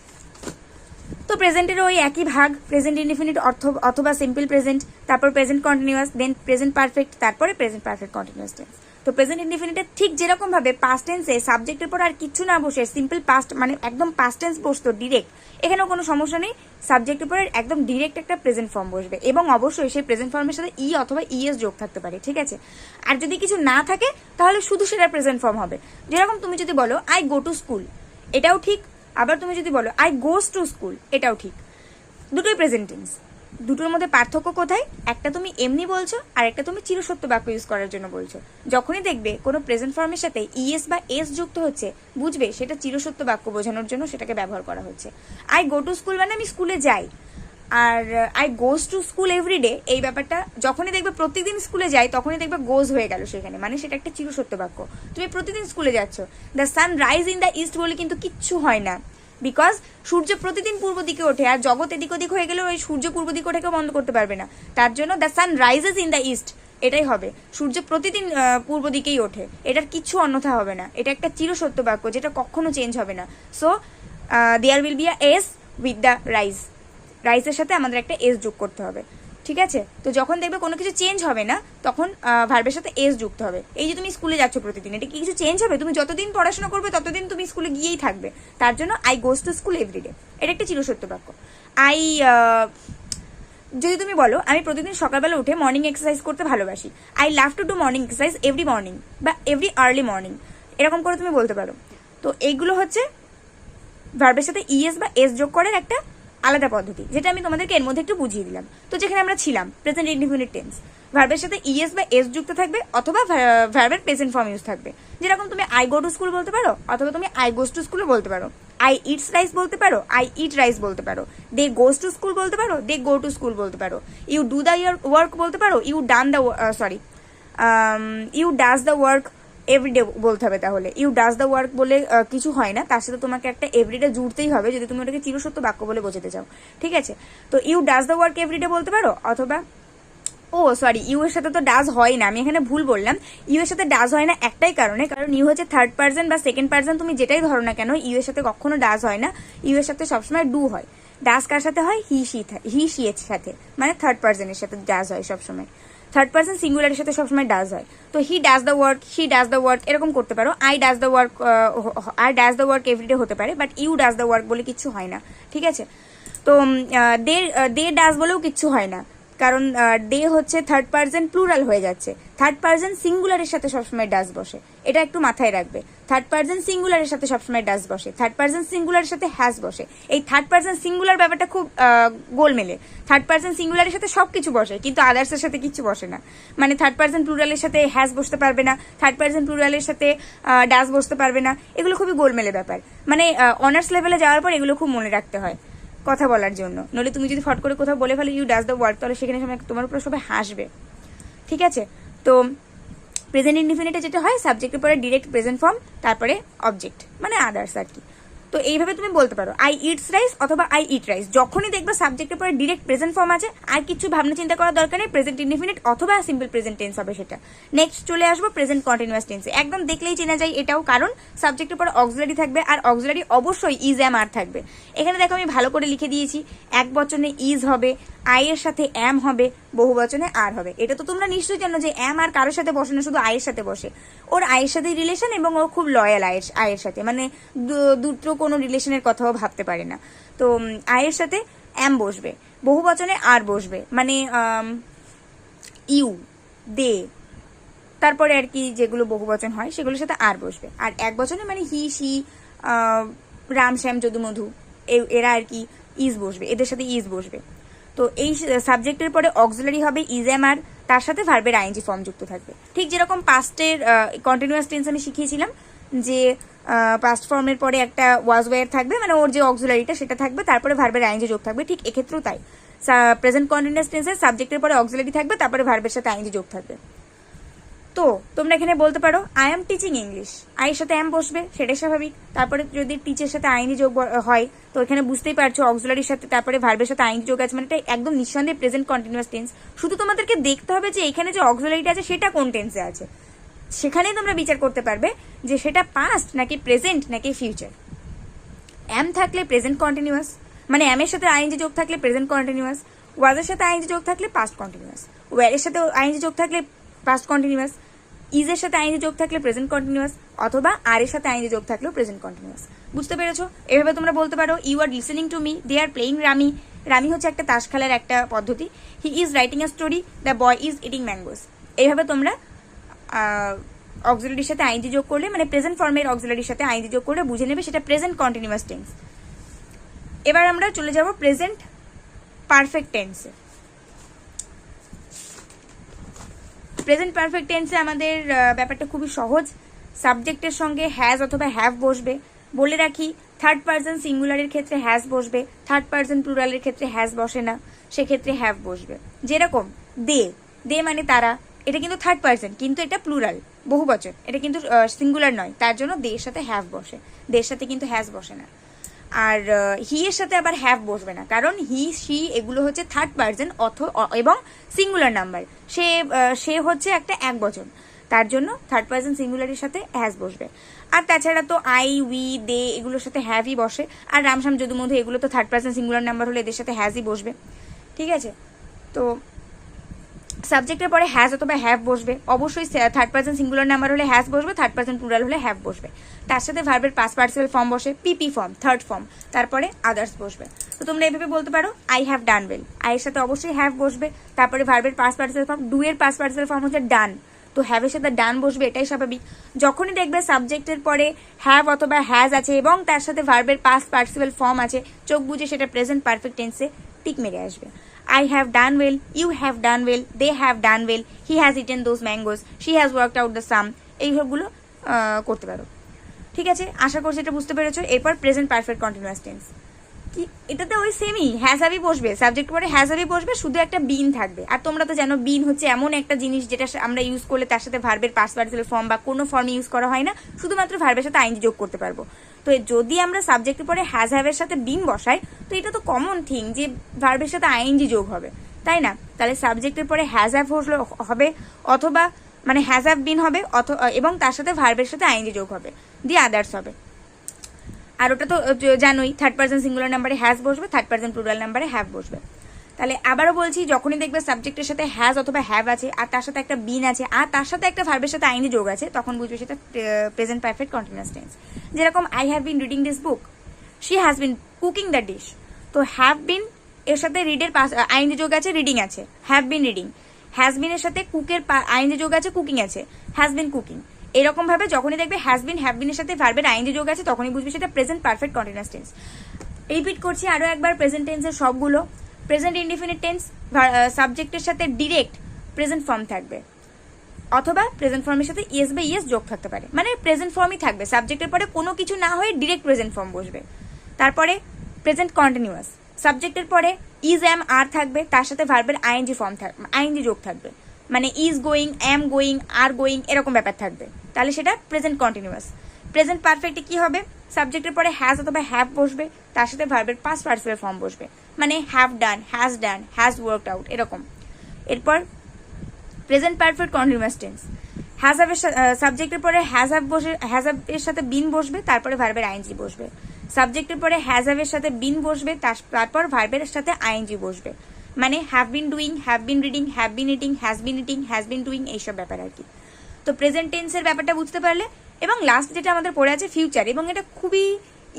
তো প্রেজেন্টেরও ওই একই ভাগ, প্রেজেন্ট ইনডিফিনিট অথবা সিম্পল প্রেজেন্ট, তারপর প্রেজেন্ট কন্টিনিউয়াস, দেন প্রেজেন্ট পারফেক্ট, তারপরে প্রেজেন্ট পারফেক্ট কন্টিনিউয়াস টেন্স। তো প্রেজেন্ট ইনডিফিনিটের ঠিক যেরকম ভাবে পাস্ট টেন্সে সাবজেক্টের পর আর কিছু না বসে সিম্পল পাস্ট মানে একদম পাস্ট টেন্স বসতো ডিরেক্ট, এখানেও কোনো সমস্যা নেই, সাবজেক্টের পরে একদম ডিরেক্ট একটা প্রেজেন্ট ফর্ম বসবে এবং অবশ্যই সেই প্রেজেন্ট ফর্মের সাথে ই অথবা ইএস যোগ থাকতে পারে। ঠিক আছে? আর যদি কিছু না থাকে তাহলে শুধু সেটা প্রেজেন্ট ফর্ম হবে। যেরকম তুমি যদি বলো আই গো টু স্কুল, এটাও ঠিক। আবার তুমি যদি বলো আই গোস টু স্কুল, এটাও ঠিক। দুটোই প্রেজেন্ট টেন্স। দুটোর মধ্যে পার্থক্য কোথায়? একটা তুমি এমনি বলছো আর একটা তুমি চিরসত্য বাক্য ইউজ করার জন্য বলছো। যখনই দেখবে কোনো প্রেজেন্ট ফর্মের সাথে ইএস বা এস যুক্ত হচ্ছে, বুঝবে সেটা চিরসত্য বাক্য বোঝানোর জন্য সেটাকে ব্যবহার করা হচ্ছে। আই গো টু স্কুল মানে আমি স্কুলে যাই, আর I goes to school everyday, এই ব্যাপারটা যখনই দেখবে প্রতিদিন স্কুলে যাই তখনই দেখবে গোজ হয়ে গেল সেখানে, মানে সেটা একটা চিরসত্য বাক্য। তুমি প্রতিদিন স্কুলে যাচ্ছ, the sun rise in the east বলে কিন্তু কিচ্ছু হয় না, বিকজ সূর্য প্রতিদিন পূর্ব দিকে ওঠে, আর জগৎ এদিক ওদিক হয়ে গেলে ওই সূর্য পূর্ব দিকে ওঠেকে বন্ধ করতে পারবে না। তার জন্য the sun rises in the east, এটাই হবে। সূর্য প্রতিদিন পূর্ব দিকেই ওঠে, এটার কিচ্ছু অন্যথা হবে না, এটা একটা চিরসত্য বাক্য যেটা কখনো চেঞ্জ হবে না। So there will be a S with the rise, রাইজের সাথে আমাদের একটা এস যোগ করতে হবে, ঠিক আছে? তো যখন দেখবে কোনো কিছু চেঞ্জ হবে না তখন ভার্বের সাথে এস যুক্ত হবে। এই যে তুমি স্কুলে যাচ্ছ প্রতিদিন, এটা কি কিছু চেঞ্জ হবে? তুমি যতদিন পড়াশোনা করবে ততদিন তুমি স্কুলে গিয়েই থাকবে, তার জন্য I goes to school everyday, এটা একটা চিরসত্য বাক্য। আই যদি তুমি বলো আমি প্রতিদিন সকালবেলা উঠে মর্নিং এক্সারসাইজ করতে ভালোবাসি, I love to do morning exercise every morning বা এভরি আর্লি মর্নিং, এরকম করে তুমি বলতে পারো। তো এইগুলো হচ্ছে ভার্বের সাথে ইএস বা এস যোগ করার একটা আলাদা পদ্ধতি, যেটা আমি তোমাদেরকে এর মধ্যে একটু বুঝিয়ে দিলাম। তো যেখানে আমরা ছিলাম প্রেজেন্ট ইনডিফিনিট টেন্স, ভার্বের সাথে ইএস বা এস যুক্ত থাকবে অথবা ভার্বের প্রেজেন্ট ফর্ম ইউজ থাকবে। যেরকম তুমি আই গো টু স্কুল বলতে পারো, অথবা তুমি আই গোস টু স্কুল বলতে পারো, আই ইটস রাইস বলতে পারো, আই ইট রাইস বলতে পারো, দে গোস টু স্কুল বলতে পারো, দে গো টু স্কুল বলতে পারো, ইউ ডু দ্য ওয়ার্ক বলতে পারো, you done the you does the work everyday বলতে হবে। তাহলে ইউ ডাজ দ্য ওয়ার্ক বলে কিছু হয় না, তার সাথে তোমাকে একটা এভরিডে জুড়তেই হবে যদি তুমি ওটাকে চিরসত্য বাক্য বলে বোঝাতে চাও, ঠিক আছে? তো you does the work everyday বলতে পারো, অথবা সরি, ইউ এর সাথে তো ডাজ হয় না, আমি এখানে ভুল বললাম। ইউ এর সাথে ডাজ হয় না একটাই কারণে, কারণ ইউ হচ্ছে থার্ড পার্সন বা সেকেন্ড পার্সন, তুমি যেটাই ধরো না কেন ইউ এর সাথে কখনো ডাজ হয় না, ইউ এর সাথে সবসময় ডু হয়। ডাজ কার সাথে হয়? হি সি এর সাথে, মানে থার্ড পার্সনের সাথে ডাজ হয় সবসময়, থার্ড পার্সন সিঙ্গুলারের সাথে সবসময় ডাজ হয়। তো he does the work, she does the work এরকম করতে পারো। I does the work everyday হতে পারে, but you does the work বলে কিচ্ছু হয় না, ঠিক আছে? তো দে ডাজ বলেও কিচ্ছু হয় না, কারণ ডে হচ্ছে থার্ড পার্সন প্লুরাল হয়ে যাচ্ছে, থার্ড পার্সন সিঙ্গুলারের সাথে সবসময় ডাজ বসে, এটা একটু মাথায় রাখবে। থার্ড পার্সন সিঙ্গুলারের সাথে সবসময় ডাজ বসে, থার্ড পার্সন সিঙ্গুলারের সাথে হ্যাজ বসে। এই থার্ড পার্সন সিঙ্গুলার ব্যাপারটা খুব গোলমেলে, থার্ড পার্সন সিঙ্গুলারের সাথে সবকিছু বসে কিন্তু আদার্সের সাথে কিছু বসে না। মানে থার্ড পার্সন প্লুরালের সাথে হ্যাজ বসতে পারবে না, থার্ড পার্সন প্লুরালের সাথে ডাজ বসতে পারবে না, এগুলো খুবই গোলমেলে ব্যাপার। মানে অনার্স লেভেলে যাওয়ার পর এগুলো খুব মনে রাখতে হয় কথা বলার জন্য, নইলে তুমি যদি ফট করে কোথাও বলে ফেলো ইউ ডাজ দ্য ওয়ার্ক, তাহলে সেখানে তোমার উপর সবাই হাসবে, ঠিক আছে? তো প্রেজেন্ট ইনডিফিনিটে যেটা হয় সাবজেক্টের পরে ডিরেক্ট প্রেজেন্ট ফর্ম, তারপরে অবজেক্ট মানে আদার্স আর কি। তো এইভাবে তুমি বলতে পারো আই ইটস রাইস অথবা আই ইট রাইস, যখনই দেখবে সাবজেক্টের পরে ডিরেক্ট প্রেজেন্ট ফর্ম আছে আর কিছু ভাবনা চিন্তা করার দরকার নেই, প্রেজেন্ট ইনডিফিনিট অথবা সিম্পল প্রেজেন্ট টেন্স হবে সেটা। নেক্সট চলে আসবো প্রেজেন্ট কন্টিনিউয়াস টেন্সে, একদম দেখলেই চেনা যায় এটাও, কারণ সাবজেক্টের পরে অক্সিলারি থাকবে আর অক্সিলারি অবশ্যই ইজ অ্যাম আর থাকবে। এখানে দেখো আমি ভালো করে লিখে দিয়েছি, এক বচনে ইজ হবে, আই এর সাথে অ্যাম হবে, বহু বচনে আর হবে। এটা তো তোমরা নিশ্চয়ই জানো যে অ্যাম আর কারোর সাথে বসে না, শুধু আয়ের সাথে বসে, ওর আয়ের সাথে রিলেশন এবং ও খুব লয়াল আয়ের সাথে, মানে দুটো কোনো রিলেশনের কথাও ভাবতে পারে না। তো আয়ের সাথে অ্যাম বসবে, বহু বচনে আর বসবে, মানে ইউ, দে, তারপরে আর কি যেগুলো বহু বচন হয় সেগুলোর সাথে আর বসবে। আর এক বচনে মানে হি, সি, রাম, শ্যাম, যদু, মধু, এরা আর কি ইজ বসবে, এদের সাথে ইজ বসবে। তো এই সাবজেক্টের পরে অক্সিলারি হবে ইজ এম আর, তার সাথে ভার্বের আইএনজি ফর্ম যুক্ত থাকবে, ঠিক যেরকম পাস্টের কন্টিনিউয়াস টেন্স আমি শিখিয়েছিলাম যে পাস্ট ফর্মের পরে একটা ওয়াজ ওয়্যার থাকবে, মানে ওর যে অক্সিলারিটা সেটা থাকবে, তারপরে ভার্বের আইএনজি যোগ থাকবে, ঠিক এক্ষেত্রেও তাই। প্রেজেন্ট কন্টিনিউয়াস টেন্সের সাবজেক্টের পরে অক্সিলারি থাকবে, তারপরে ভার্বের সাথে আইএনজি যোগ থাকবে। তো তোমরা এখানে বলতে পারো আই এম টিচিং ইংলিশ, আইয়ের সাথে এম বসবে, সেটাই স্বাভাবিক। তারপরে যদি টিচের সাথে আইনি যোগ হয় তো এখানে বুঝতেই পারছো অক্সিলারির সাথে তারপরে ভার্বের সাথে আইনি যোগ আছে, মানে এটা একদম নিঃসন্দেহে প্রেজেন্ট কন্টিনিউয়াস টেন্স। শুধু তোমাদেরকে দেখতে হবে যে এখানে যে অক্সিলারিটা আছে সেটা কোন টেন্সে আছে, সেখানেই তোমরা বিচার করতে পারবে যে সেটা পাস্ট নাকি প্রেজেন্ট নাকি ফিউচার। এম থাকলে প্রেজেন্ট কন্টিনিউয়াস, মানে এম এর সাথে আইএনজি যোগ থাকলে প্রেজেন্ট কন্টিনিউয়াস, ওয়াজের সাথে আইএনজি যোগ থাকলে পাস্ট কন্টিনিউয়াস, ওয়্যার এর সাথে আইএনজি যোগ থাকলে পাস্ট কন্টিনিউয়াস, ইজের সাথে আইএনজি যোগ থাকলে প্রেজেন্ট কন্টিনিউয়াস, অথবা আর এর সাথে আইএনজি যোগ থাকলেও প্রেজেন্ট কন্টিনিউয়াস। বুঝতে পেরেছো? এভাবে তোমরা বলতে পারো you are listening to me, they are playing rummy, rummy হচ্ছে একটা তাস খেলার একটা পদ্ধতি, he is writing a story, the boy is eating mangoes. এইভাবে তোমরা অক্সিলারির সাথে আইএনজি যোগ করলে, মানে প্রেজেন্ট ফর্মের অক্সিলারির সাথে আইএনজি যোগ করলে বুঝে নেবে সেটা প্রেজেন্ট কন্টিনিউয়াস টেন্স। এবার আমরা চলে যাব প্রেজেন্ট পারফেক্ট টেন্সে। প্রেজেন্ট পারফেক্ট টেন্সে আমাদের ব্যাপারটা খুবই সহজ, সাবজেক্টের সঙ্গে হ্যাজ অথবা হ্যাভ বসবে। বলে রাখি থার্ড পার্সন সিঙ্গুলারের ক্ষেত্রে হ্যাজ বসবে, থার্ড পার্সন প্লুরালের ক্ষেত্রে হ্যাজ বসে না, সেক্ষেত্রে হ্যাভ বসবে। যেরকম দে, দে মানে তারা, এটা কিন্তু থার্ড পার্সন কিন্তু এটা প্লুরাল বহু বচন, এটা কিন্তু সিঙ্গুলার নয়, তার জন্য দের সাথে হ্যাভ বসে, দের সাথে কিন্তু হ্যাজ বসে না। আর হি এর সাথে আবার হ্যাভ বসবে না, কারণ হি সি এগুলো হচ্ছে থার্ড পার্সন এবং সিঙ্গুলার নাম্বার। সে হচ্ছে একটা একবচন, তার জন্য থার্ড পার্সন সিঙ্গুলারের সাথে হ্যাজ বসবে। আর তাছাড়া তো আই, উই, দে এগুলোর সাথে হ্যাভই বসে। আর রামশ্যাম, যদু, মধু এগুলো তো থার্ড পার্সন সিঙ্গুলার নাম্বার হলে এদের সাথে হ্যাজই বসবে। ঠিক আছে, তো সাবজেক্টের পরে হ্যাজ অথবা হ্যাভ বসবে। অবশ্যই থার্ড পার্সন সিঙ্গুলার নাম্বার হলে হ্যাজ বসবে, থার্ড পার্সন প্লুরাল হলে হ্যাভ বসবে। তার সাথে ভার্বের পাস্ট পার্টিসিপল ফর্ম বসে, পিপি ফর্ম, থার্ড ফর্ম, তারপরে আদার্স বসবে। তো তোমরা এভাবে বলতে পারো I have done well, I এর সাথে অবশ্যই হ্যাভ বসবে। তারপরে ভার্বের পাস্ট পার্টিসিপল ফর্ম, ডু এর পাস্ট পার্টিসিপল ফর্ম হচ্ছে ডান, তো হ্যাভের সাথে ডান বসবে, এটাই স্বাভাবিক। যখনই দেখবে সাবজেক্টের পরে হ্যাভ অথবা হ্যাজ আছে এবং তার সাথে ভার্বের পাস্ট পার্টিসিপল ফর্ম আছে, চোখ বুঝে সেটা প্রেজেন্ট পারফেক্ট টেন্সে টিক মেরে আসবে। I have done well, you have done well, they have done well, he has eaten those mangoes, she has worked out the sum, এই সবগুলো করতে পারো। ঠিক আছে, আশা করছি এটা বুঝতে পেরেছো। এরপর প্রেজেন্ট পারফেক্ট কন্টিনিউয়াস টেন্স, কি এটাতে ওই সেমই হ্যাজ হ্যাভই বসবে, সাবজেক্ট পরে হ্যাজ হ্যাভই বসবে, শুধু একটা বিন থাকবে। আর তোমরা তো জানো বিন হচ্ছে এমন একটা জিনিস যেটা আমরা ইউজ করলে তার সাথে ভার্বের পাস্ট পার্টিসিপল ফর্ম বা কোনো ফর্মে ইউজ করা হয় না, শুধুমাত্র ভার্বের সাথে আইএনজি যোগ করতে পারবো। তো যদি আমরা সাবজেক্টের পরে হ্যাজ হ্যাভের সাথে বিন বসাই, তো এটা তো কমন থিং যে ভার্বের সাথে আইএনজি যোগ হবে, তাই না? তাহলে সাবজেক্টের পরে হ্যাজ হ্যাভ হবে, অথবা মানে হ্যাজ হ্যাভ বিন হবে, এবং তার সাথে ভার্বের সাথে আইএনজি যোগ হবে, দিয়ে আদার্স হবে। আর ওটা তো জানোই, থার্ড পার্সন সিঙ্গুলার নাম্বারে হ্যাজ বসবে, থার্ড পার্সন প্লুরাল নাম্বারে হ্যাভ বসবে। তাহলে আবারও বলছি, যখনই দেখবে সাবজেক্টের সাথে হ্যাজ অথবা হ্যাভ আছে আর তার সাথে একটা বিন আছে আর তার সাথে একটা ভার্বের সাথে আইএনজি যোগ আছে, তখন বুঝবে সেটা প্রেজেন্ট পারফেক্ট কন্টিনিউয়াস টেন্স। যেরকম I have been reading this book, she has been cooking the dish. তো হ্যাভ বিন এর সাথে রিডের আইএনজি যোগ আছে, রিডিং আছে, have been reading. Has been এর সাথে কুকের আইএনজি যোগ আছে, কুকিং আছে, হ্যাজ বিন কুকিং। এরকম ভাবে যখনই দেখবে হ্যাজ বিন হ্যাভ বিনের সাথে ভার্বের আইএনজি যোগ আছে, তখনই বুঝবে সেটা present perfect continuous tense. Repeat করছি আরো একবার প্রেজেন্ট টেন্সের সবগুলো। প্রেজেন্ট ইনডিফিনিট টেন্স, সাবজেক্টের সাথে ডিরেক্ট প্রেজেন্ট ফর্ম থাকবে, অথবা প্রেজেন্ট ফর্মের সাথে ইয়েস বা ইয়েস যোগ থাকতে পারে, মানে প্রেজেন্ট ফর্মই থাকবে, সাবজেক্টের পরে কোনো কিছু না হয়ে ডিরেক্ট প্রেজেন্ট ফর্ম বসবে। তারপরে প্রেজেন্ট কন্টিনিউয়াস, সাবজেক্টের পরে ইজ এম আর থাকবে, তার সাথে ভার্বের আইএনজি ফর্ম থাকবে, আইএনজি যোগ থাকবে, মানে is going, am going, are going এরকম ব্যাপার থাকবে, তাহলে সেটা প্রেজেন্ট কন্টিনিউয়াস। প্রেজেন্ট পারফেক্টে কি হবে, সাবজেক্টের পরে হ্যাজ অথবা হ্যাভ বসবে, তার সাথে ভার্বের পাস্ট পার্টিসিপল ফর্ম বসবে, মানে have done, has worked out এরকম। এরপর present perfect continuous tense, has হ্যাভের সাবজেক্টের পরে হ্যাজ হ্যাভ এর সাথে বিন বসবে, তারপরে ভার্বের আইএনজি বসবে। সাবজেক্টের পরে হ্যাজ হ্যাভের সাথে বিন বসবে, তারপর ভার্বের সাথে আইএনজি বসবে, মানে have been doing, have been reading, have been eating, has been eating, has been doing, এইসব ব্যাপার আর কি। তো প্রেজেন্ট টেন্সের ব্যাপারটা বুঝতে পারলে। এবং লাস্ট যেটা আমাদের পড়ে আছে ফিউচার, এবং এটা খুবই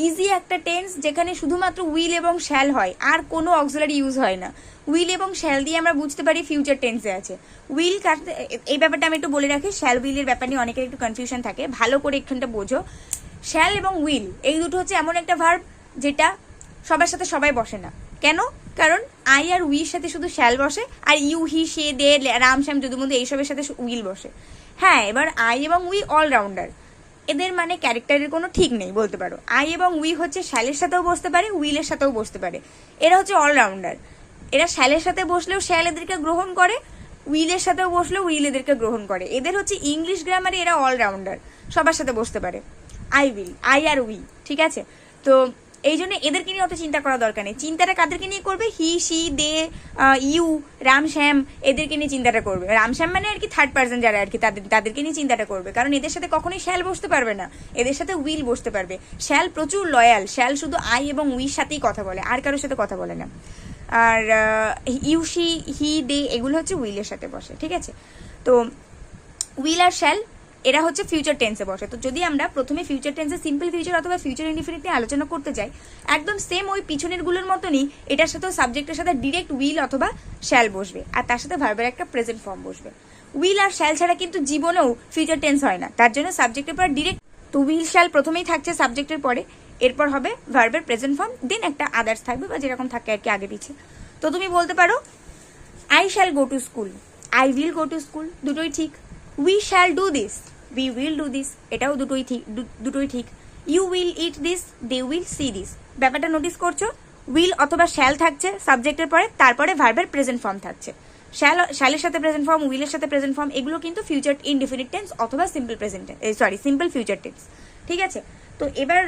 ইজি একটা টেন্স, যেখানে শুধুমাত্র উইল এবং শ্যাল হয়, আর কোনো অক্সিলারি ইউজ হয় না। উইল এবং শ্যাল দিয়ে আমরা বুঝতে পারি ফিউচার টেন্সে আছে। উইল এই ব্যাপারটা আমি একটু বলে রাখি, শ্যাল উইলের ব্যাপার নিয়ে অনেকের একটু কনফিউশন থাকে, ভালো করে এখানটা বোঝো। শ্যাল এবং উইল এই দুটো হচ্ছে এমন একটা ভার্ব যেটা সবার সাথে সবাই বসে না। কেন? কারণ আই আর উইর সাথে শুধু শ্যাল বসে, আর ইউ, হি, সে, দে, রাম, শ্যাম, যদু, মধু এইসবের সাথে উইল বসে। হ্যাঁ, এবার আই এবং উই অলরাউন্ডার, এদের মানে ক্যারেক্টারের কোনো ঠিক নেই বলতে পারো। আই এবং উই হচ্ছে শ্যালের সাথেও বসতে পারে, উইলের সাথেও বসতে পারে, এরা হচ্ছে অলরাউন্ডার। এরা শ্যালের সাথে বসলেও শ্যাল এদেরকে গ্রহণ করে, উইলের সাথেও বসলেও উইল এদেরকে গ্রহণ করে। এদের হচ্ছে ইংলিশ গ্রামারে এরা অলরাউন্ডার, সবার সাথে বসতে পারে। আই উইল, আই আর উই, ঠিক আছে? তো এই জন্য এদেরকে নিয়ে অত চিন্তা করা দরকার নেই। চিন্তাটা কাদেরকে নিয়ে করবে? হি, সি, দে, ইউ, রাম, শ্যাম এদেরকে নিয়ে চিন্তাটা করবে। রাম, শ্যাম মানে আর কি থার্ড পার্সন যারা আর কি, তাদেরকে নিয়ে চিন্তাটা করবে, কারণ এদের সাথে কখনোই শ্যাল বসতে পারবে না, এদের সাথে উইল বসতে পারবে। শ্যাল প্রচুর লয়াল, শ্যাল শুধু আই এবং উইর সাথেই কথা বলে, আর কারোর সাথে কথা বলে না। আর ইউ, সি, হি, দে এগুলো হচ্ছে উইলের সাথে বসে, ঠিক আছে? তো উইল আর শ্যাল এরা হচ্ছে ফিউচার টেন্সে বসে। তো যদি আমরা প্রথমে ফিউচার টেন্সে সিম্পল ফিউচার অথবা ফিউচার ইনডিফিনিট নিয়ে আলোচনা করতে চাই, একদম সেম ওই পিছনের গুলোর মতনই এটার সাথেও সাবজেক্টের সাথে ডিরেক্ট উইল অথবা শ্যাল বসবে, আর তার সাথে ভার্বের একটা প্রেজেন্ট ফর্ম বসবে। উইল আর শ্যাল ছাড়া কিন্তু জীবনেও ফিউচার টেন্স হয় না, তার জন্য সাবজেক্টের পর ডিরেক্ট, তো উইল শ্যাল প্রথমেই থাকছে সাবজেক্টের পরে, এরপর হবে ভার্বের প্রেজেন্ট ফর্ম, দেন একটা আদার্স থাকবে বা যেরকম থাকে আর কি আগে পিছে। তো তুমি বলতে পারো I shall go to school, I will go to school, দুটোই ঠিক। We shall do this, we will do this, এটাও দুটোই ঠিক। you will eat this, they will see this। ব্যাপারটা নোটিস করছো? উইল অথবা শ্যাল থাকছে সাবজেক্টের পরে, তারপরে ভার্বের প্রেজেন্ট ফর্ম থাকছে। শ্যালের সাথে প্রেজেন্ট ফর্ম, উইলের সাথে প্রেজেন্ট ফর্ম, এগুলো কিন্তু ফিউচার ইনডিফিনিট টেন্স অথবা simple present, simple future tense. ঠিক আছে। তো এবার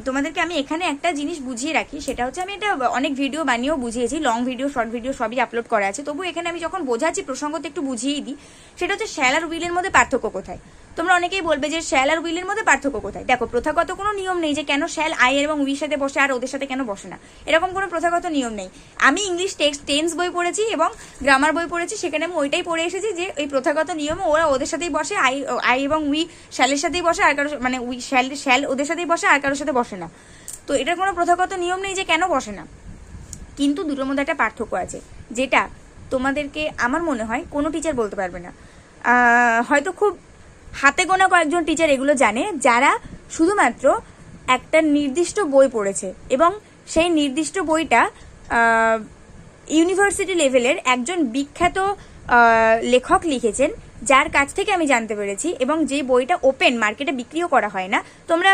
তোমাদেরকে আমি এখানে একটা জিনিস বুঝিয়ে রাখি, সেটা হচ্ছে আমি এটা অনেক ভিডিও বানিয়েও বুঝিয়েছি, লং ভিডিও শর্ট ভিডিও সবই আপলোড করা আছে, তবু এখানে আমি যখন বোঝাচ্ছি প্রসঙ্গতে একটু বুঝিয়েই দিই। সেটা হচ্ছে শ্যাল আর উইলের মধ্যে পার্থক্য কোথায়। তোমরা অনেকেই বলবে যে শ্যাল আর উইলের মধ্যে পার্থক্য কোথায়। দেখো, প্রথাগত কোনো নিয়ম নেই যে কেন শ্যাল আই এবং উইর সাথে বসে আর ওদের সাথে কেন বসে না, এরকম কোনো প্রথাগত নিয়ম নেই। আমি ইংলিশ টেন্স বই পড়েছি এবং গ্রামার বই পড়েছি, সেখানে আমি ওইটাই পড়ে এসেছি যে এই প্রথাগত নিয়মে ওরা ওদের সাথেই বসে, আই এবং উই শ্যালের সাথেই বসে, আর কারো মানে উই শ্যাল ওদের সাথেই বসে, আর কারোর সাথে বসে না। তো এটার কোনো প্রথাগত নিয়ম নেই যে কেন বসে না। কিন্তু দুটোর মধ্যে একটা পার্থক্য আছে, যেটা তোমাদেরকে আমার মনে হয় কোনো টিচার বলতে পারবে না। হয়তো খুব হাতে গোনা কয়েকজন টিচার এগুলো জানে, যারা শুধুমাত্র একটা নির্দিষ্ট বই পড়েছে এবং সেই নির্দিষ্ট বইটা ইউনিভার্সিটি লেভেলের একজন বিখ্যাত লেখক লিখেছেন, যার কাছ থেকে আমি জানতে পেরেছি, এবং যে বইটা ওপেন মার্কেটে বিক্রিও করা হয় না। তোমরা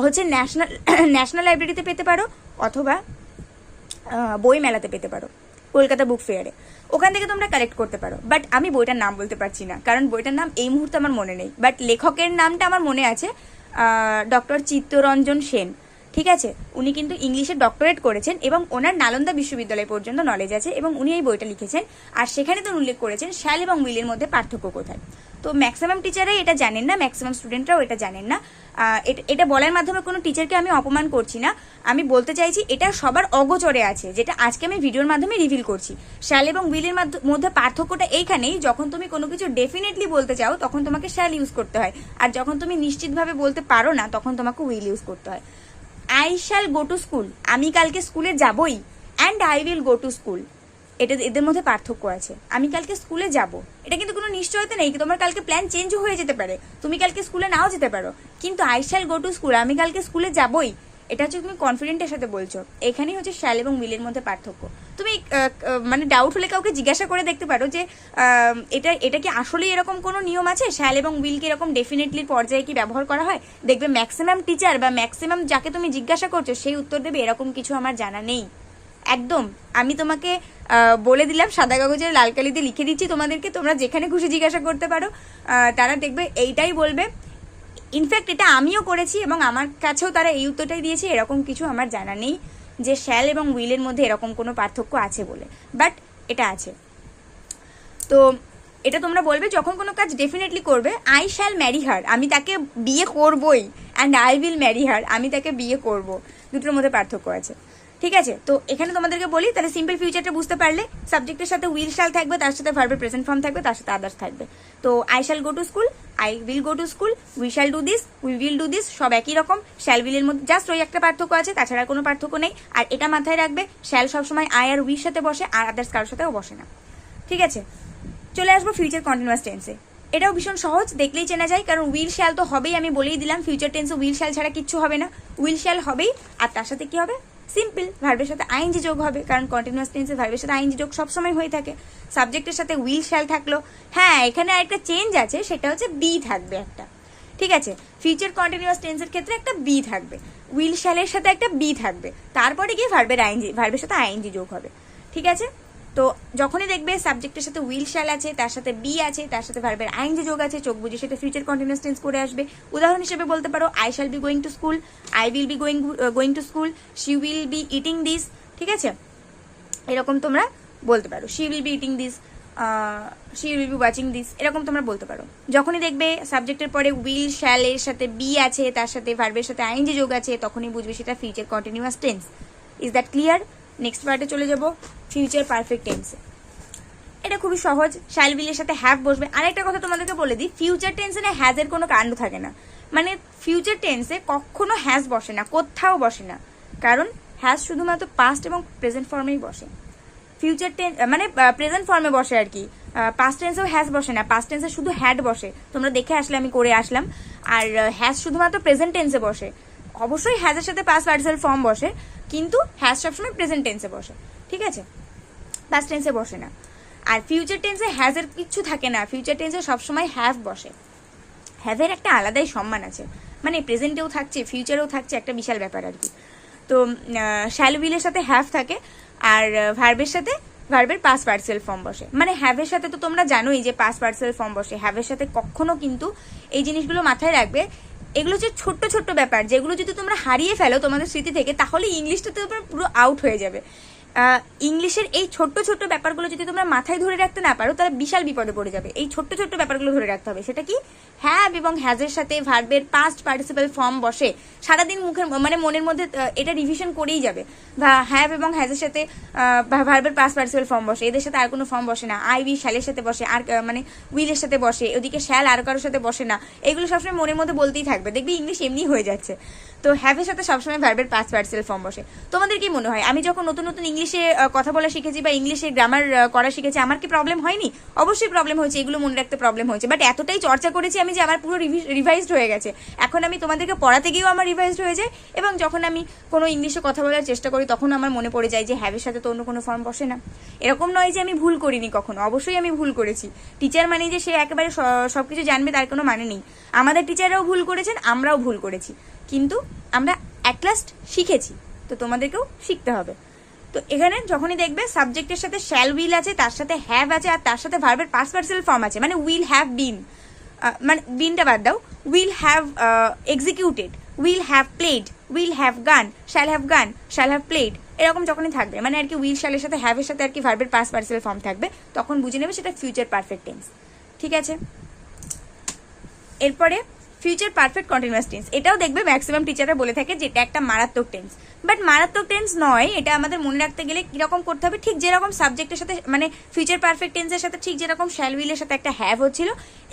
হচ্ছে ন্যাশনাল লাইব্রেরিতে পেতে পারো, অথবা বই মেলাতে পেতে পারো, কলকাতা বুক ফেয়ারে, ওখান থেকে তোমরা কালেক্ট করতে পারো। বাট আমি বইটার নাম বলতে পারছি না, কারণ বইটার নাম এই মুহূর্তে আমার মনে নেই। বাট লেখকের নামটা আমার মনে আছে, ডক্টর চিত্তরঞ্জন সেন। ঠিক আছে, উনি কিন্তু ইংলিশে ডক্টরেট করেছেন এবং ওনার নালন্দা বিশ্ববিদ্যালয় পর্যন্ত নলেজ আছে, এবং উনি এই বইটা লিখেছেন। আর সেখানে তো উল্লেখ করেছেন শ্যাল এবং উইলের মধ্যে পার্থক্য কোথায়। তো ম্যাক্সিমাম টিচাররাই এটা জানেন না, ম্যাক্সিমাম স্টুডেন্টরাও এটা জানেন না। এটা বলার মাধ্যমে কোনো টিচারকে আমি অপমান করছি না, আমি বলতে চাইছি এটা সবার অগোচরে আছে, যেটা আজকে আমি ভিডিওর মাধ্যমে রিভিল করছি। শ্যাল এবং উইলের মধ্যে পার্থক্যটা এইখানেই, যখন তুমি কোনো কিছু ডেফিনেটলি বলতে চাও তখন তোমাকে শ্যাল ইউজ করতে হয়, আর যখন তুমি নিশ্চিতভাবে বলতে পারো না তখন তোমাকে উইল ইউজ করতে হয়। I shall go to school, আমি কালকে স্কুলে যাবই, and I will go to school, এদের মধ্যে পার্থক্য আছে। আমি কালকে স্কুলে যাব, এটা কিন্তু কোনো নিশ্চয়তা নেই, তোমার কালকে প্ল্যান চেঞ্জও হয়ে যেতে পারে, তুমি কালকে স্কুলে নাও যেতে পারো। কিন্তু I shall go to school, আমি কালকে স্কুলে যাবই, এটা হচ্ছে তুমি কনফিডেন্টের সাথে বলছো। এখানেই হচ্ছে শ্যাল এবং উইলের মধ্যে পার্থক্য। তুমি মানে ডাউট হলে কাউকে জিজ্ঞাসা করে দেখতে পারো যে এটা কি আসলেই এরকম কোনো নিয়ম আছে, শ্যাল এবং উইলকে এরকম ডেফিনেটলি পর্যায়ে কি ব্যবহার করা হয়। দেখবে ম্যাক্সিমাম টিচার বা ম্যাক্সিমাম যাকে তুমি জিজ্ঞাসা করছো সেই উত্তর দেবে এরকম কিছু আমার জানা নেই। একদম আমি তোমাকে বলে দিলাম, সাদা কাগজে লাল কালিতে লিখে দিচ্ছি তোমাদেরকে, তোমরা যেখানে খুশি জিজ্ঞাসা করতে পারো, তারা দেখবে এইটাই বলবে। ইনফ্যাক্ট এটা আমিও করেছি এবং আমার কাছেও তারা এই উত্তরটাই দিয়েছে, এরকম কিছু আমার জানা নেই যে শ্যাল এবং উইলের মধ্যে এরকম কোনো পার্থক্য আছে বলে, বাট এটা আছে। তো এটা তোমরা বলবে যখন কোনো কাজ ডেফিনেটলি করবে, আই শ্যাল ম্যারি হার, আমি তাকে বিয়ে করবই, and I will marry her, আমি তাকে বিয়ে করব, দুটোর মধ্যে পার্থক্য আছে। ঠিক আছে, তো এখানে তোমাদেরকে বলি, তাহলে সিম্পল ফিউচারটা বুঝতে পারলে, সাবজেক্টের সাথে উইল শ্যাল থাকবে, তার সাথে ভার্বের প্রেজেন্ট ফর্ম থাকবে, তার সাথে আদার্স থাকবে। তো I shall go to school, I will go to school, we shall do this, we will do this, সব একই রকম। শ্যাল উইলের মধ্যে জাস্ট ওই একটা পার্থক্য আছে, তাছাড়া কোনো পার্থক্য নেই। আর এটা মাথায় রাখবে, শ্যাল সবসময় আই আর উইর সাথে বসে, আর আদার্স কারোর সাথেও বসে না। ঠিক আছে, চলে আসবো ফিউচার কন্টিনিউয়াস টেন্সে। এটাও ভীষণ সহজ, দেখলেই চেনা যায়, কারণ উইল শ্যাল তো হবেই, আমি বলেই দিলাম ফিউচার টেন্সে উইল শ্যাল ছাড়া কিচ্ছু হবে না, উইল শ্যাল হবেই। আর তার সাথে কি হবে, সিম্পল ভার্বের সাথে আইএনজি যোগ হবে, কারণ কন্টিনিউয়াস টেন্সে ভার্বের সাথে আইএনজি যোগ সবসময় হয়ে থাকে। সাবজেক্টের সাথে উইল শ্যাল থাকলো, হ্যাঁ এখানে আরেকটা চেঞ্জ আছে, সেটা হচ্ছে বি থাকবে একটা। ঠিক আছে, ফিউচার কন্টিনিউয়াস টেন্সের ক্ষেত্রে একটা বি থাকবে, উইল শ্যালের সাথে একটা বি থাকবে, তারপরে গিয়ে ভার্বের সাথে আইএনজি যোগ হবে। ঠিক আছে, তো যখনই দেখবে সাবজেক্টের সাথে উইল শ্যাল আছে, তার সাথে বি আছে, তার সাথে ভার্বের আইএনজি যোগ আছে, চোখ বুঝে সেটা ফিউচার কন্টিনিউয়াস টেন্স করে আসবে। উদাহরণ হিসেবে বলতে পারো, I shall be going to school, I will be going to school, she will be eating this. ঠিক আছে, এরকম তোমরা বলতে পারো, she will be eating this, she will be watching this, এরকম তোমরা বলতে পারো। যখনই দেখবে সাবজেক্টের পরে উইল শ্যালের সাথে বি আছে, তার সাথে ভার্বের সাথে আইএনজি যোগ আছে, তখনই বুঝবে সেটা future continuous tense. Is that clear? Next পার্টে চলে যাব, ফিউচার পারফেক্ট টেন্সে। এটা খুবই সহজ, শ্যাল উইলের সাথে হ্যাভ বসবে। আরেকটা কথা তোমাদেরকে বলে দিই, ফিউচার টেন্সে না হ্যাজের কোনো কাণ্ড থাকে না, মানে ফিউচার টেন্সে কখনো হ্যাজ বসে না, কোথাও বসে না, কারণ হ্যাজ শুধুমাত্র পাস্ট এবং প্রেজেন্ট ফর্মেই বসে। ফিউচার টেন্স মানে প্রেজেন্ট ফর্মে বসে আর কি, পাস্ট টেন্সেও হ্যাজ বসে না, পাস্ট টেন্সে শুধু হ্যাড বসে, তোমরা দেখে আসলে আমি করে আসলাম। আর হ্যাজ শুধুমাত্র প্রেজেন্ট টেন্সে বসে, অবশ্যই হ্যাজের সাথে পাস্ট পার্টিসিপাল ফর্ম বসে, কিন্তু হ্যাজ সবসময় প্রেজেন্ট টেন্সে বসে। ঠিক আছে, পাস্ট টেন্সে বসে না। আর ফিউচার টেন্সে হ্যাজের কিচ্ছু থাকে না, ফিউচার টেন্সে সবসময় হ্যাভ বসে। হ্যাভের একটা আলাদাই সম্মান আছে, মানে প্রেজেন্টেও থাকছে ফিউচারেও থাকছে, একটা বিশাল ব্যাপার আর কি। তো শ্যাল উইলের সাথে হ্যাভ থাকে, আর ভার্বের সাথে ভার্বের পাস্ট পার্টিসিপাল ফর্ম বসে। মানে হ্যাভের সাথে তো তোমরা জানোই যে পাস্ট পার্টিসিপাল ফর্ম বসে, হ্যাভের সাথে কখনো কিন্তু এই জিনিসগুলো মাথায় রাখবে, এগুলো হচ্ছে ছোট্ট ছোট্ট ব্যাপার, যেগুলো যদি তোমরা হারিয়ে ফেলো তোমাদের স্মৃতি থেকে, তাহলে ইংলিশটা তোমরা পুরো আউট হয়ে যাবে। ইংলিশের এই ছোট্ট ছোট্ট ব্যাপারগুলো যদি তোমরা মাথায় ধরে রাখতে না পারো, তাহলে বিশাল বিপদে পড়ে যাবে। এই ছোট্ট ছোট্ট ব্যাপারগুলো ধরে রাখতে হবে। সেটা কি? হ্যাভ এবং হ্যাজের সাথে ভার্বের পাস্ট পার্টিসিপাল ফর্ম বসে। সারাদিন মুখের মানে মনের মধ্যে এটা রিভিশন করেই যাবে। হ্যাভ এবং হ্যাজের সাথে ভার্বের পাস্ট পার্টিসিপাল ফর্ম বসে, এদের সাথে আর কোনো ফর্ম বসে না। আই উই শ্যালের সাথে বসে, আর মানে উইলের সাথে বসে, ওদিকে শ্যাল আর কারোর সাথে বসে না। এগুলো সবসময় মনের মধ্যে বলতেই থাকবে, দেখবি ইংলিশ এমনি হয়ে যাচ্ছে। তো হ্যাভের সাথে সবসময় ভার্বের পাস্ট পার্টিসিপাল ফর্ম বসে। তোমাদের কি মনে হয় আমি যখন নতুন নতুন ইংলিশে কথা বলা শিখেছি বা ইংলিশে গ্রামার করা শিখেছি, আমার কি প্রবলেম হয়নি? অবশ্যই প্রবলেম হয়েছে, এগুলো মনে রাখতে প্রবলেম হয়েছে, বাট এতটাই চর্চা করেছি আমি যে আমার পুরো রিভাইজড হয়ে গেছে। এখন আমি তোমাদেরকে পড়াতে গিয়েও আমার রিভাইজড হয়ে যায়, এবং যখন আমি কোনো ইংলিশে কথা বলার চেষ্টা করি তখন আমার মনে পড়ে যায় যে হ্যাভের সাথে তো অন্য কোনো ফর্ম বসে না। এরকম নয় যে আমি ভুল করিনি কখনো, অবশ্যই আমি ভুল করেছি। টিচার মানে যে সে একেবারে সবকিছু জানবে তার কোনো মানে নেই। আমাদের টিচাররাও ভুল করেছেন, আমরাও ভুল করেছি, কিন্তু আমরা অ্যাট লাস্ট শিখেছি। তো তোমাদেরকেও শিখতে হবে। তো এখানে যখনই দেখবে সাবজেক্টের সাথে শ্যাল উইল আছে, তার সাথে হ্যাভ আছে, আর তার সাথে ভার্বের পাস্ট পার্টিসিপাল ফর্ম আছে, মানে উইল হ্যাভ বিন, মানে বিনটা বাদ দাও, will have executed, will have played, will have গান, শ্যাল হ্যাভ গান, শ্যাল হ্যাভ প্লেড, এরকম যখনই থাকবে, মানে আর কি উইল শ্যালের সাথে হ্যাভের সাথে আর কি ভার্বের পাস্ট পার্টিসিপাল ফর্ম থাকবে, তখন বুঝে নেবে সেটা ফিউচার পারফেক্ট টেন্স। ঠিক আছে, এরপরে ফিউচার পারফেক্ট কন্টিনিউয়াস টেন্স। এটাও দেখবে ম্যাক্সিমাম টিচাররা বলে থাকে যে এটা একটা মারাত্মক টেন্স, বাট মারাত্মক টেন্স নয়। এটা আমাদের মনে রাখতে গেলে কিরকম করতে হবে, ঠিক যেরকম সাবজেক্টের সাথে মানে ফিউচার পারফেক্ট টেন্সের সাথে ঠিক যেরকম শ্যাল উইলের সাথে একটা হ্যাভ হচ্ছিল,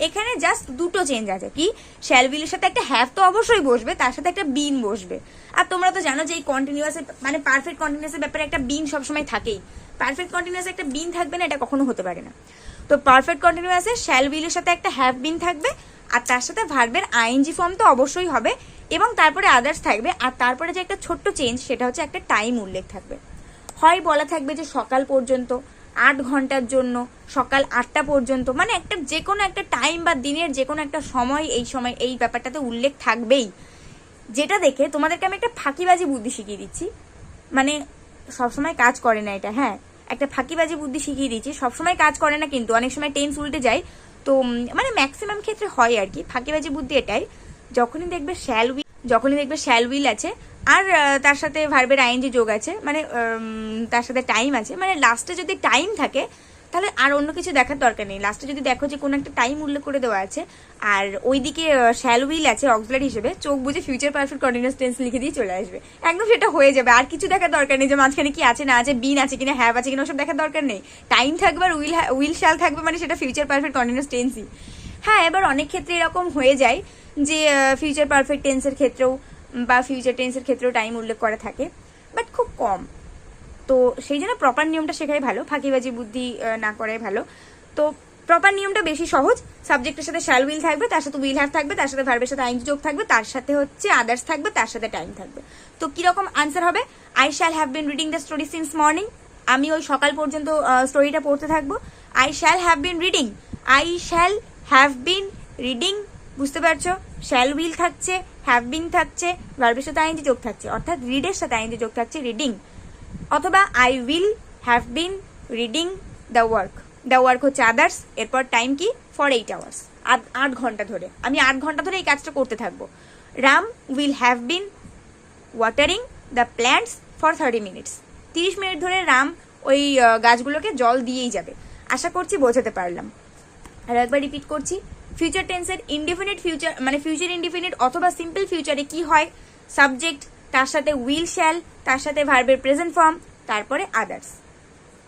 এখানে জাস্ট দুটো চেঞ্জ আছে। কি? শ্যাল উইলের সাথে একটা হ্যাভ তো অবশ্যই বসবে, তার সাথে একটা বিন বসবে। আর তোমরা তো জানো যে এই কন্টিনিউয়াসের মানে পারফেক্ট কন্টিনিউয়াসের ব্যাপারে একটা বিন সবসময় থাকেই। পারফেক্ট কন্টিনিউয়াসে একটা বিন থাকবে না, এটা কখনো হতে পারে না। তো পারফেক্ট কন্টিনিউয়াসে শ্যাল উইলের সাথে একটা হ্যাভ বিন থাকবে, আর তার সাথে ভার্বের আইএনজি ফর্ম তো অবশ্যই হবে, এবং তারপরে আদার্স থাকবে। আর তারপরে যে একটা ছোট্ট চেঞ্জ, সেটা হচ্ছে একটা টাইম উল্লেখ থাকবে। হয় বলা থাকবে যে সকাল পর্যন্ত, 8 ঘন্টার জন্য, সকাল 8টা পর্যন্ত, মানে একটা যে কোনো একটা টাইম বা দিনের যে কোনো একটা সময়, এই সময় এই ব্যাপারটাতে উল্লেখ থাকবেই। যেটা দেখে তোমাদেরকে আমি একটা ফাঁকিবাজি বুদ্ধি শিখিয়ে দিচ্ছি, মানে সবসময় কাজ করে না এটা, হ্যাঁ একটা ফাঁকিবাজি বুদ্ধি শিখিয়ে দিচ্ছি। সবসময় কাজ করে না, কিন্তু অনেক সময় টেন্স উল্টে যায়, তো মানে ম্যাক্সিমাম ক্ষেত্রে হয় আর কি। ফাঁকিবাজি বুদ্ধি এটাই, যখনই দেখবে শ্যাল উইল আছে আর তার সাথে ভার্বের আইএনজি যোগ আছে, মানে তার সাথে টাইম আছে, মানে লাস্টে যদি টাইম থাকে তাহলে আর অন্য কিছু দেখার দরকার নেই। লাস্টে যদি দেখো যে কোনো একটা টাইম উল্লেখ করে দেওয়া আছে আর ওইদিকে শ্যাল উইল আছে অক্সিলারি হিসেবে, চোখ বুঝে ফিউচার পারফেক্ট কন্টিনিউয়াস টেন্স লিখে দিয়ে চলে আসবে, একদম সেটা হয়ে যাবে। আর কিছু দেখার দরকার নেই যে মাঝখানে কি আছে না আছে, বিন আছে কিনা, হ্যাভ আছে কিনা, ওসব দেখার দরকার নেই। টাইম থাকবে আর উইল শ্যাল থাকবে, মানে সেটা ফিউচার পারফেক্ট কন্টিনিউয়াস টেন্সই। হ্যাঁ, এবার অনেক ক্ষেত্রে এরকম হয়ে যায় যে ফিউচার পারফেক্ট টেন্সের ক্ষেত্রেও বা ফিউচার টেন্সের ক্ষেত্রেও টাইম উল্লেখ করা থাকে, বাট খুব কম। তো সেই জন্য প্রপার নিয়মটা শেখাই ভালো, ফাঁকিবাজি বুদ্ধি না করাই ভালো। তো প্রপার নিয়মটা বেশি সহজ। সাবজেক্টের সাথে শ্যাল উইল থাকবে, তার সাথে উইল হ্যাভ থাকবে, তার সাথে ভার্বের সাথে আইএনজি যোগ থাকবে, তার সাথে হচ্ছে আদার্স থাকবে, তার সাথে টাইম থাকবে। তো কিরকম আনসার হবে? I shall have been reading the story since morning. আমি ওই সকাল পর্যন্ত স্টোরিটা পড়তে থাকবো। I shall have been reading, I shall have been reading, বুঝতে পারছো? শ্যাল উইল থাকছে, হ্যাভ বিন থাকছে, ভার্বের সাথে আইএনজি যোগ থাকছে, অর্থাৎ রিডের সাথে আইএনজি যোগ থাকছে, রিডিং। অথবা I will have been reading the work, the work হচ্ছে আদার্স, এরপর টাইম কি? ফর 8 আওয়ার্স, 8 ঘন্টা ধরে, আমি 8 ঘন্টা ধরে এই কাজটা করতে থাকবো। Ram will have been watering the plants for 30 minutes, 30 minute ধরে রাম ওই গাছগুলোকে জল দিয়েই যাবে। আশা করছি বোঝাতে পারলাম। আর একবার রিপিট করছি, ফিউচার টেন্সের ইনডিফিনিট ফিউচার মানে ফিউচার ইনডিফিনিট অথবা সিম্পল ফিউচারে কি হয়? সাবজেক্ট, তার সাথে উইল শ্যাল, তার সাথে ভার্বের প্রেজেন্ট ফর্ম, তারপরে আদার্স।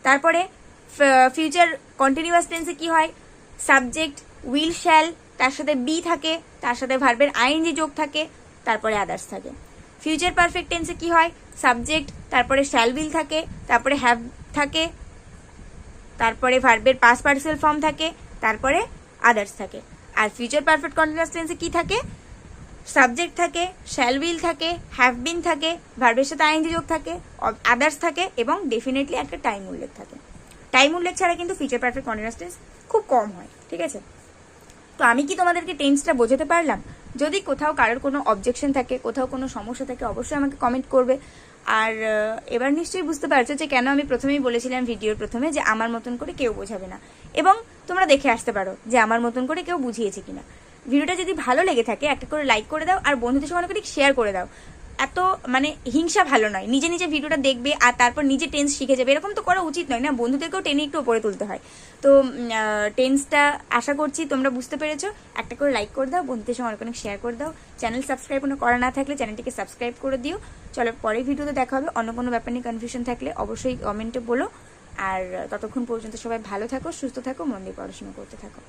তারপরে ফিউচার কন্টিনিউয়াস টেন্সে কি হয়? সাবজেক্ট, উইল শ্যাল, তার সাথে বি থাকে, তার সাথে ভার্বের আইএনজি যোগ থাকে, তারপরে আদার্স থাকে। ফিউচার পারফেক্ট টেন্সে কি হয়? সাবজেক্ট, তারপরে শ্যাল উইল থাকে, তারপরে হ্যাভ থাকে, তারপরে ভার্বের পাস্ট পার্টিসিপাল ফর্ম থাকে, তারপরে আদার্স থাকে। আর ফিউচার পারফেক্ট কন্টিনিউয়াস টেন্সে কি থাকে? সাবজেক্ট থাকে, শ্যাল উইল থাকে, হ্যাভ বিন থাকে, ভার্বের সাথে আইএনজি যোগ থাকে, আদার্স থাকে, এবং ডেফিনেটলি একটা টাইম উল্লেখ থাকে। টাইম উল্লেখ ছাড়া কিন্তু ফিউচার পারফেক্ট কন্টিনিউয়াস টেন্স খুব কম হয়, ঠিক আছে? তো আমি কি তোমাদেরকে টেন্সটা বোঝাতে পারলাম? যদি কোথাও কারোর কোনো অবজেকশন থাকে, কোথাও কোনো সমস্যা থাকে, অবশ্যই আমাকে কমেন্ট করবে। আর এবার নিশ্চয়ই বুঝতে পারছো যে কেন আমি প্রথমেই বলেছিলাম ভিডিওর প্রথমে যে আমার মতন করে কেউ বোঝাবে না, এবং তোমরা দেখে আসতে পারো যে আমার মতন করে কেউ বুঝিয়েছে কিনা। ভিডিওটা যদি ভালো লেগে থাকে একটা করে লাইক করে দাও, আর বন্ধুদের সঙ্গে অনেক শেয়ার করে দাও। এত মানে হিংসা ভালো নয়, নিজে নিজে ভিডিওটা দেখবে আর তারপর নিজে টেন্স শিখে যাবে, এরকম তো করা উচিত নয় না, বন্ধুদেরকেও টেনে একটু উপরে তুলতে হয়। তো টেন্সটা আশা করছি তোমরা বুঝতে পেরেছো। একটা করে লাইক করে দাও, বন্ধুদের সঙ্গে অনেক শেয়ার করে দাও, চ্যানেল সাবস্ক্রাইব করা না থাকলে চ্যানেলটিকে সাবস্ক্রাইব করে দিও। চলো পরের ভিডিওতে দেখা হবে, অন্য কোনো ব্যাপার নিয়ে কনফিউশন থাকলে অবশ্যই কমেন্টে বলো। আর ততক্ষণ পর্যন্ত সবাই ভালো থাকো, সুস্থ থাকো, মন দিয়ে পড়াশোনা করতে থাকো।